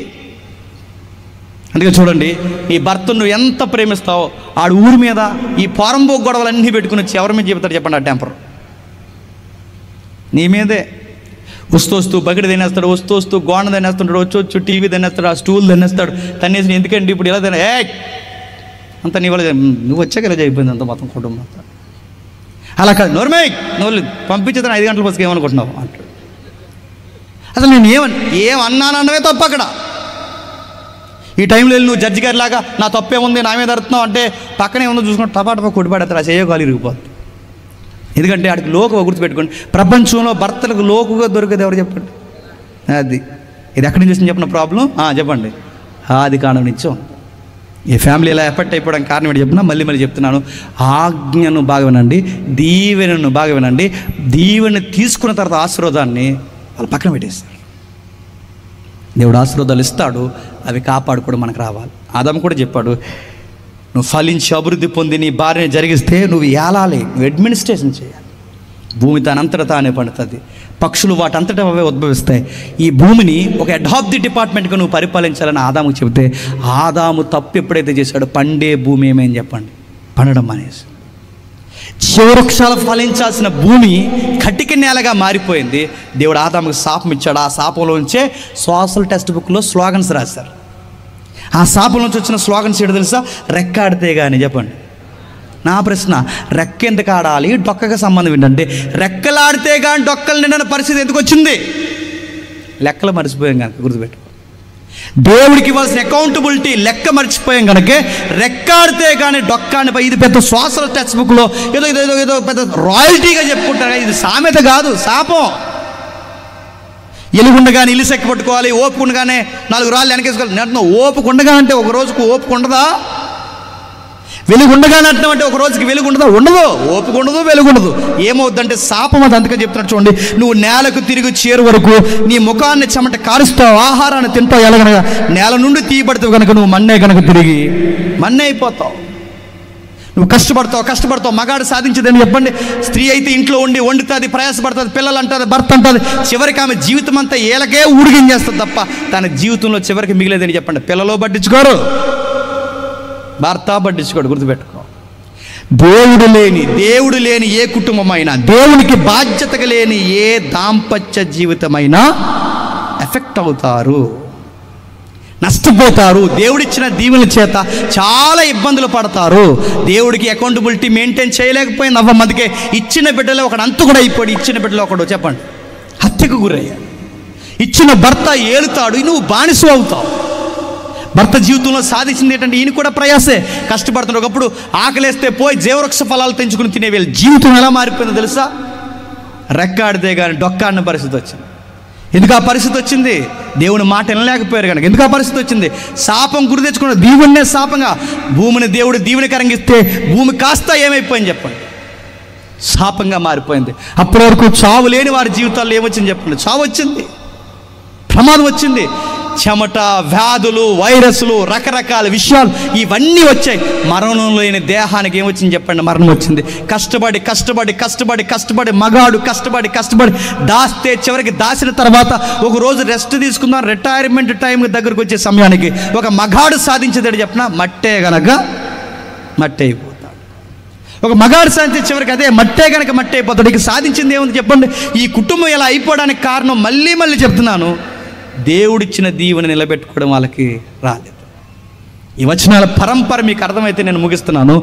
అందుకే చూడండి, నీ భర్తను నువ్వు ఎంత ప్రేమిస్తావో ఆడు ఊరి మీద ఈ పోరంబో గొడవలన్నీ పెట్టుకుని వచ్చి ఎవరి మీద చెబుతాడు చెప్పండి? ఆ టెంపర్ నీ మీదే. వస్తూ బకెట్ తినేస్తాడు, వస్తూ గోడ తినేస్తుంటాడు, వచ్చి టీవీ తినేస్తాడు, ఆ స్టూల్ తినేస్తాడు. తన్నేసి ఎందుకండి ఇప్పుడు ఇలా తినే అంత నీ వల్ల నువ్వు వచ్చాక ఇలా అయిపోయింది అంత మొత్తం కుటుంబం అంతా. అలా కాదు, నోర్మే నువ్వు పంపించేదాన్ని 5 గంటల బస్సుకి ఏమనుకుంటున్నావు అంటాడు. అసలు నేను ఏమన్నానన్నవే తప్పు అక్కడ. ఈ టైంలో వెళ్ళి నువ్వు జడ్జి గారి లాగా నా తప్పేముంది, నా మీద అరుతున్నావు అంటే పక్కనే ఉందో చూసుకుంటే టపాటపా కొట్టిపడతారు, ఆ చేయో కాలు ఇరిగిపోద్ది. ఎందుకంటే ఆడికి లోకువ గుర్తుపెట్టుకోండి. ప్రపంచంలో భర్తలకు లోకుగా దొరికేది ఎవరు చెప్పండి? అది ఇది ఎక్కడి నుంచి వచ్చింది చెప్పిన ప్రాబ్లం చెప్పండి. ఆది కాండం నుంచి. ఈ ఫ్యామిలీ ఇలా ఎఫెక్ట్ అయిపోవడానికి కారణం ఏంటి చెప్పినా మళ్ళీ చెప్తున్నాను. ఆజ్ఞను బాగా వినండి, దీవెనను బాగా వినండి. దీవెని తీసుకున్న తర్వాత ఆశీర్వాదాన్ని వాళ్ళు పక్కన పెట్టేస్తారు. దేవుడు ఆశీర్వాదాలు ఇస్తాడు, అవి కాపాడుకోవడం మనకు రావాలి. ఆదాము కూడా చెప్పాడు, నువ్వు ఫలించి అభివృద్ధి పొంది నీ భార్యని జరిగిస్తే నువ్వు ఏలాలి, నువ్వు అడ్మినిస్ట్రేషన్ చేయాలి. భూమి తనంతట తానే పడుతుంది, పక్షులు వాటంతటా అవే ఉద్భవిస్తాయి. ఈ భూమిని ఒక హెడ్ ఆఫ్ ది డిపార్ట్మెంట్గా నువ్వు పరిపాలించాలని ఆదాముకు చెబితే, ఆదాము తప్పు ఎప్పుడైతే చేశాడో పండే భూమి ఏమేం చెప్పండి, పండడం మానేసి చివవృక్షాలు ఫలించాల్సిన భూమి కటిక నేలగా మారిపోయింది. దేవుడు ఆదాముకు శాపం ఇచ్చాడు. ఆ శాపంలోంచే సోషల్ టెక్స్ట్ బుక్లో స్లోగన్స్ రాశారు. ఆ శాపం నుంచి వచ్చిన స్లోగన్స్ ఏంటో తెలుసా? రెక్కాడితే కానీ. చెప్పండి. నా ప్రశ్న, రెక్క ఎందుకు ఆడాలి? డొక్కకి సంబంధం ఏంటంటే, రెక్కలాడితే కానీ డొక్కలు నిండిన పరిస్థితి ఎందుకు వచ్చింది? లెక్కలు మర్చిపోయాం కనుక. గుర్తుపెట్టు, దేవుడికి ఇవ్వాల్సిన అకౌంటబిలిటీ లెక్క మర్చిపోయాం కనుక రెక్కాడితే కానీ డొక్కాని. ఇది పెద్ద సోషల్ టెక్స్ట్ బుక్లో ఏదో ఏదో ఏదో ఏదో పెద్ద రాయల్టీగా చెప్పుకుంటారు. ఇది సామెత కాదు, శాపం. ఎలుగుండగానే ఇల్లు సెక్క పట్టుకోవాలి, ఓపుకుండగానే 4 రాళ్ళు వెనకేసుకోవాలి. ఓపుకుండగా అంటే ఒక రోజుకు ఓపుకు ఉండదా? వెలుగుండగానే అంటున్నాం అంటే ఒక రోజుకి వెలుగు ఉండదా? ఉండదు. ఓపిక ఉండదు, వెలుగుండదు. ఏమవుద్దంటే శాపం. అది అందుకని చెప్తున్నట్టు చూడండి, నువ్వు నేలకు తిరిగి చేరు వరకు నీ ముఖాన్ని చెమట కారుస్తావు, ఆహారాన్ని తింటావు. ఎలాగనగా నేల నుండి తీయబడతావు కనుక నువ్వు మన్నే కనుక తిరిగి మన్నే అయిపోతావు. నువ్వు కష్టపడతావు. మగాడు సాధించదని చెప్పండి. స్త్రీ అయితే ఇంట్లో ఉండి వండుతుంది, ప్రయాసపడుతుంది, పిల్లలు అంటుంది, భర్త అంటుంది. చివరికి ఆమె జీవితం అంతా ఏలకే ఊడిగించేస్తుంది తప్ప తన జీవితంలో చివరికి మిగిలేదని చెప్పండి. పిల్లలు పట్టించుకోరు, భర్త పట్టించుకోడు. గుర్తుపెట్టుకో, దేవుడు లేని ఏ కుటుంబమైనా, దేవునికి బాధ్యతగా లేని ఏ దాంపత్య జీవితమైనా ఎఫెక్ట్ అవుతారు, నష్టపోతారు. దేవుడిచ్చిన దీవెనల చేత చాలా ఇబ్బందులు పడతారు. దేవుడికి అకౌంటబిలిటీ మెయింటైన్ చేయలేకపోయింది అవ్వమ్మ. అందుకే ఇచ్చిన బిడ్డలో ఒకడు అంతకుడు అయిపోయి, ఇచ్చిన బిడ్డలో ఒకడు చెప్పండి హత్యకు గురయ్యాడు. ఇచ్చిన భర్త ఏలుతాడు, నువ్వు బానిస అవుతావు. భర్త జీవితంలో సాధించింది ఏంటంటే, ఈయన కూడా ప్రయాసే, కష్టపడుతున్నాడు. ఒకప్పుడు ఆకలేస్తే పోయి జీవవృక్ష ఫలాలు తెంచుకుని తినేవేళ జీవితం ఎలా మారిపోయిందో తెలుసా? రెక్కాడితే కానీ డొక్కాడిన పరిస్థితి వచ్చింది. ఎందుకు ఆ పరిస్థితి వచ్చింది? దేవుని మాట వినలేకపోయారు కనుక. ఎందుకు ఆ పరిస్థితి వచ్చింది? శాపం గురి తెచ్చుకున్న దీవుడినే శాపంగా. భూమిని దేవుడు దీవెనకరంగా ఇస్తే భూమి కాస్త ఏమైపోయింది చెప్పండి? శాపంగా మారిపోయింది. అప్పటి వరకు చావు లేని వారి జీవితాల్లో ఏమొచ్చింది చెప్పండి? చావు వచ్చింది, ప్రమాదం వచ్చింది. చెమట, వ్యాధులు, వైరస్లు, రకరకాల విషయాలు ఇవన్నీ వచ్చాయి. మరణం లేని దేహానికి ఏమొచ్చింది చెప్పండి? మరణం వచ్చింది. కష్టపడి మగాడు కష్టపడి దాస్తే చివరికి దాచిన తర్వాత ఒక రోజు రెస్ట్ తీసుకుందాం, రిటైర్మెంట్ టైం దగ్గరకు వచ్చే సమయానికి ఒక మగాడు సాధించేది చెప్పిన మట్టే గనక మట్టే అయిపోతాడు. ఒక మగాడు సాధించే చివరికి అదే మట్టే గనక మట్టే అయిపోతాడు. ఇక సాధించింది ఏముంది చెప్పండి? ఈ కుటుంబం ఇలా అయిపోవడానికి కారణం మళ్ళీ చెప్తున్నాను, దేవుడిచ్చిన దీవెన నిలబెట్టుకోవడం వాళ్ళకి రాలేదు. ఈ వచనాల పరంపర మీకు అర్థమైతే నేను ముగిస్తున్నాను.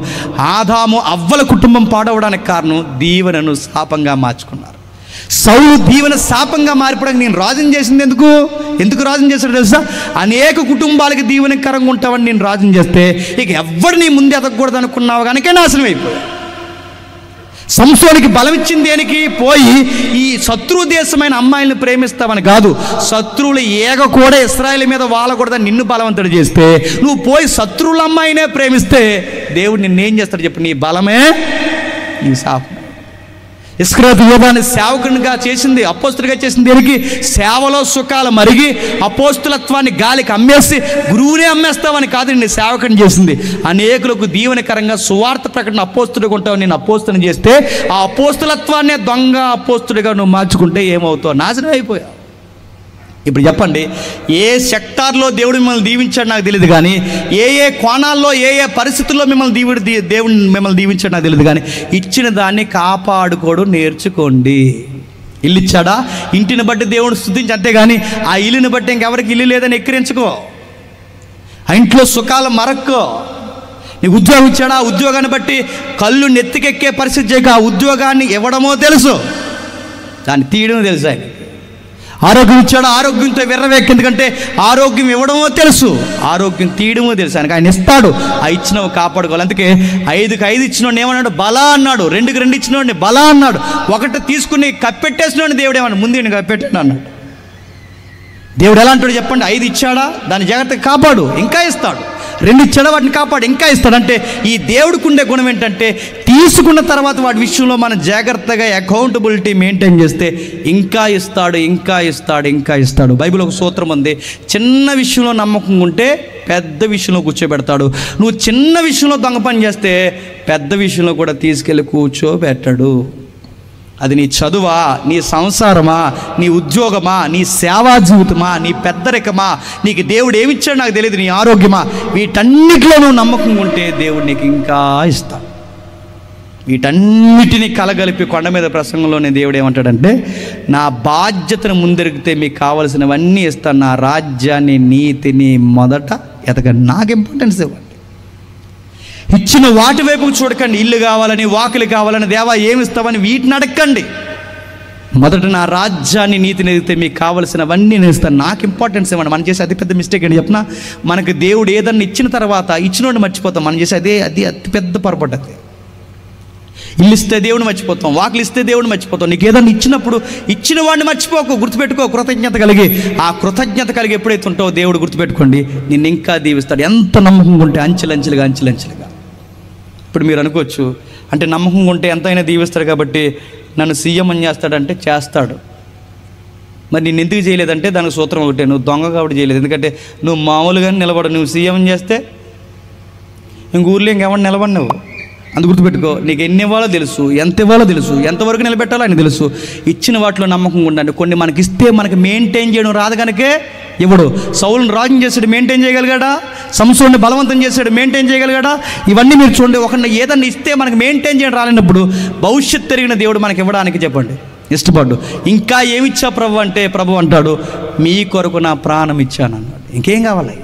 ఆదాము అవ్వల కుటుంబం పాడవడానికి కారణం దీవెనను శాపంగా మార్చుకున్నారు. సౌలు దీవెన శాపంగా మారిపోవడానికి నేను రాజుని చేసింది ఎందుకు రాజుని చేశాడు తెలుసా? అనేక కుటుంబాలకి దీవెనకరంగా ఉంటావని నేను రాజుని చేస్తే ఇక ఎవ్వరు నీ ముందు ఎదగకూడదు అనుకున్నావు కనుక నాశనం అయిపోయావు. సంసోనికి బలం ఇచ్చింది దేనికి? పోయి ఈ శత్రు దేశమైన అమ్మాయిలను ప్రేమిస్తావని కాదు, శత్రువుల ఏగ కూడా ఇశ్రాయేలు మీద వాలకూడదని నిన్ను బలవంతుడు చేస్తే నువ్వు పోయి శత్రువుల అమ్మాయినే ప్రేమిస్తే దేవుడు నిన్నేం చేస్తాడు చెప్పు? నీ బలమే నీ శాపం. ఇస్కరియోతు యోధాన్ని సేవకునిగా చేసింది, అపోస్తులుగా చేసింది దేనికి? సేవలో సుఖాలు మరిగి అపోస్తులత్వాన్ని గాలికి అమ్మేసి గురువునే అమ్మేస్తావని కాదు, నేను సేవకుని చేసింది. అనేకులకు దీవెనకరంగా సువార్త ప్రకటన అపోస్తుడిగా ఉంటావు. నేను అపోస్తుని చేస్తే ఆ అపోస్తులత్వాన్నే దొంగ అపోస్తుడిగా నువ్వు మార్చుకుంటే ఏమవుతావు? నాశనం అయిపోయావు. ఇప్పుడు చెప్పండి, ఏ సెక్టార్లో దేవుడు మిమ్మల్ని దీవించాడు నాకు తెలియదు, కానీ ఏ కోణాల్లో ఏ పరిస్థితుల్లో దేవుడు మిమ్మల్ని దీవించాడు నాకు తెలియదు, కానీ ఇచ్చిన దాన్ని కాపాడుకోవడం నేర్చుకోండి. ఇల్లు ఇచ్చాడా, ఇంటిని బట్టి దేవుడు స్తుతించి, అంతేగాని ఆ ఇల్లుని బట్టి ఇంకెవరికి ఇల్లు లేదని ఎక్కిరించుకో. ఆ ఇంట్లో సుఖాలు మరక్కో. నీకు ఉద్యోగం ఇచ్చాడా, ఆ ఉద్యోగాన్ని బట్టి కళ్ళు నెత్తికెక్కే పరిస్థితి చేయక. ఆ ఉద్యోగాన్ని ఇవ్వడమో తెలుసు, దాన్ని తీయడమో తెలుసు. ఆరోగ్యం ఇచ్చాడు, ఆరోగ్యంతో విర్రవేక్కి. ఎందుకంటే ఆరోగ్యం ఇవ్వడమో తెలుసు, ఆరోగ్యం తీయడమో తెలుసు. ఆయన ఇస్తాడు, ఆ ఇచ్చినవి కాపాడుకోవాలి. అందుకే 5కి 5 ఇచ్చినోడిని ఏమన్నాడు? బలా అన్నాడు. 2కి 2 ఇచ్చినోడిని బలా అన్నాడు. 1 తీసుకుని కప్పెట్టేసినోడిని దేవుడు ఏమన్నాడు? ముందు నేను కప్పెట్టాను అన్నాడు. దేవుడు ఎలా అంటాడు చెప్పండి? 5 ఇచ్చాడా, దాన్ని జాగ్రత్తగా కాపాడు, ఇంకా ఇస్తాడు. 2 ఇచ్చాడా, వాటిని కాపాడు, ఇంకా ఇస్తాడు. అంటే ఈ దేవుడికి ఉండే గుణం ఏంటంటే, తీసుకున్న తర్వాత వాటి విషయంలో మనం జాగ్రత్తగా అకౌంటబిలిటీ మెయింటైన్ చేస్తే ఇంకా ఇస్తాడు, ఇంకా ఇస్తాడు, ఇంకా ఇస్తాడు. బైబిల్ ఒక సూత్రం ఉంది, చిన్న విషయంలో నమ్మకం ఉంటే పెద్ద విషయంలో కూర్చోబెడతాడు. నువ్వు చిన్న విషయంలో దొంగ పని చేస్తే పెద్ద విషయంలో కూడా తీసుకెళ్ళి కూర్చోబెట్టాడు. అది నీ చదువా, నీ సంసారమా, నీ ఉద్యోగమా, నీ సేవా జీవితమా, నీ పెద్దరికమా, నీకు దేవుడు ఏమిచ్చాడు నాకు తెలియదు, నీ ఆరోగ్యమా, వీటన్నిటిలో నువ్వు నమ్మకం ఉంటే దేవుడు నీకు ఇంకా ఇస్తాడు. వీటన్నిటినీ కలగలిపి కొండ మీద ప్రసంగంలోనే దేవుడు ఏమంటాడంటే, నా బాధ్యతను ముందెరిగితే మీకు కావలసినవన్నీ ఇస్తాను, నా రాజ్యాన్ని నీతిని మొదట ఎతకండి, నాకు ఇంపార్టెన్స్ ఇవ్వండి. ఇచ్చిన వాటి వైపు చూడకండి. ఇల్లు కావాలని, వాకిలి కావాలని, దేవా ఏమిస్తావని వీటిని అడగండి. మొదట నా రాజ్యాన్ని నీతిని ఎదిగితే మీకు కావలసినవన్నీ నేను ఇస్తాను, నాకు ఇంపార్టెన్స్ ఇవ్వండి. మనం చేసే అతిపెద్ద మిస్టేక్ ఏంటి చెప్పిన, మనకు దేవుడు ఏదన్నా ఇచ్చిన తర్వాత ఇచ్చినోడిని మర్చిపోతాం. మనం చేసే అది అతిపెద్ద పొరపాటు. అది ఇల్లు ఇస్తే దేవుడిని మర్చిపోతాం, వాకిలి ఇస్తే దేవుడిని మర్చిపోతాం. నీకు ఏదన్నా ఇచ్చినప్పుడు ఇచ్చిన వాడిని మర్చిపోకు, గుర్తుపెట్టుకో. కృతజ్ఞత కలిగి, ఆ కృతజ్ఞత కలిగి ఎప్పుడైతే ఉంటావో దేవుడు గుర్తుపెట్టుకోండి, నిన్ను ఇంకా దీవిస్తాడు. ఎంత నమ్మకంగా ఉంటే అంచెలంచెలుగా అంచెలంచెలుగా. ఇప్పుడు మీరు అనుకోవచ్చు, అంటే నమ్మకంగా ఉంటే ఎంతైనా దీవిస్తాడు కాబట్టి నన్ను సీఎం అని చేస్తాడంటే చేస్తాడు. మరి నేను ఎందుకు చేయలేదంటే దానికి సూత్రం ఒకటే, నువ్వు దొంగ కాబట్టి చేయలేదు. ఎందుకంటే నువ్వు మామూలుగానే నిలబడు. నువ్వు సీఎం చేస్తే ఇంక ఊర్లో ఇంకెవరు నిలబడి నువ్వు. అందు గుర్తుపెట్టుకో, నీకు ఎన్ని ఇవ్వాలో తెలుసు, ఎంత ఇవ్వాలో తెలుసు, ఎంతవరకు నిలబెట్టాలో అని తెలుసు. ఇచ్చిన వాటిలో నమ్మకంగా ఉండండి. కొన్ని మనకి ఇస్తే మనకి మెయింటైన్ చేయడం రాదు కనుకే ఇవ్వడు. సౌలుని రాజుని చేసాడు, మెయింటైన్ చేయగలిగాడా? సంసోన్ని బలవంతం చేశాడు, మెయింటైన్ చేయగలిగాడా? ఇవన్నీ మీరు చూడండి. ఒకరిని ఏదన్నా ఇస్తే మనకు మెయింటైన్ చేయడం రాలేనప్పుడు భవిష్యత్తు తిరిగిన దేవుడు మనకి ఇవ్వడానికి చెప్పండి ఇష్టపడ్డు. ఇంకా ఏమిచ్చా ప్రభు అంటే, ప్రభు అంటాడు, మీ కొరకు నా ప్రాణం ఇచ్చాను అన్నాడు. ఇంకేం కావాలి?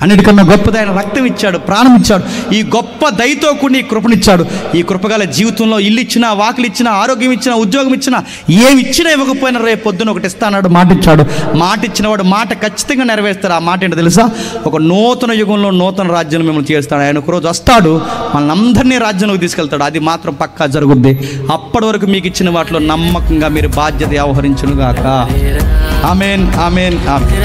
అన్నిటికన్నా గొప్పదైన రక్తం ఇచ్చాడు, ప్రాణం ఇచ్చాడు. ఈ గొప్ప దయతో కూడిన ఈ కృపనిచ్చాడు. ఈ కృపగల జీవితంలో ఇల్లు ఇచ్చినా, వాకిలి ఇచ్చినా, ఆరోగ్యం ఇచ్చినా, ఉద్యోగం ఇచ్చినా, ఏమి ఇచ్చినా ఇవ్వకపోయినా రేపు పొద్దున ఒకటి ఇస్తాడు. మాట ఇచ్చాడు. మాట ఇచ్చిన వాడు మాట ఖచ్చితంగా నెరవేరుస్తాడు. ఆ మాట ఏంటో తెలుసా? ఒక నూతన యుగంలో నూతన రాజ్యం మిమ్మల్ని చేస్తాడు. ఆయన ఒకరోజు వస్తాడు, మనల్ని అందరినీ రాజ్యంలోకి తీసుకెళ్తాడు. అది మాత్రం పక్కా జరుగుద్ది. అప్పటి వరకు మీకు ఇచ్చిన వాటిలో నమ్మకంగా మీరు బాధ్యత వ్యవహరించునుగాక. ఆమేన్, ఆమేన్, ఆమేన్.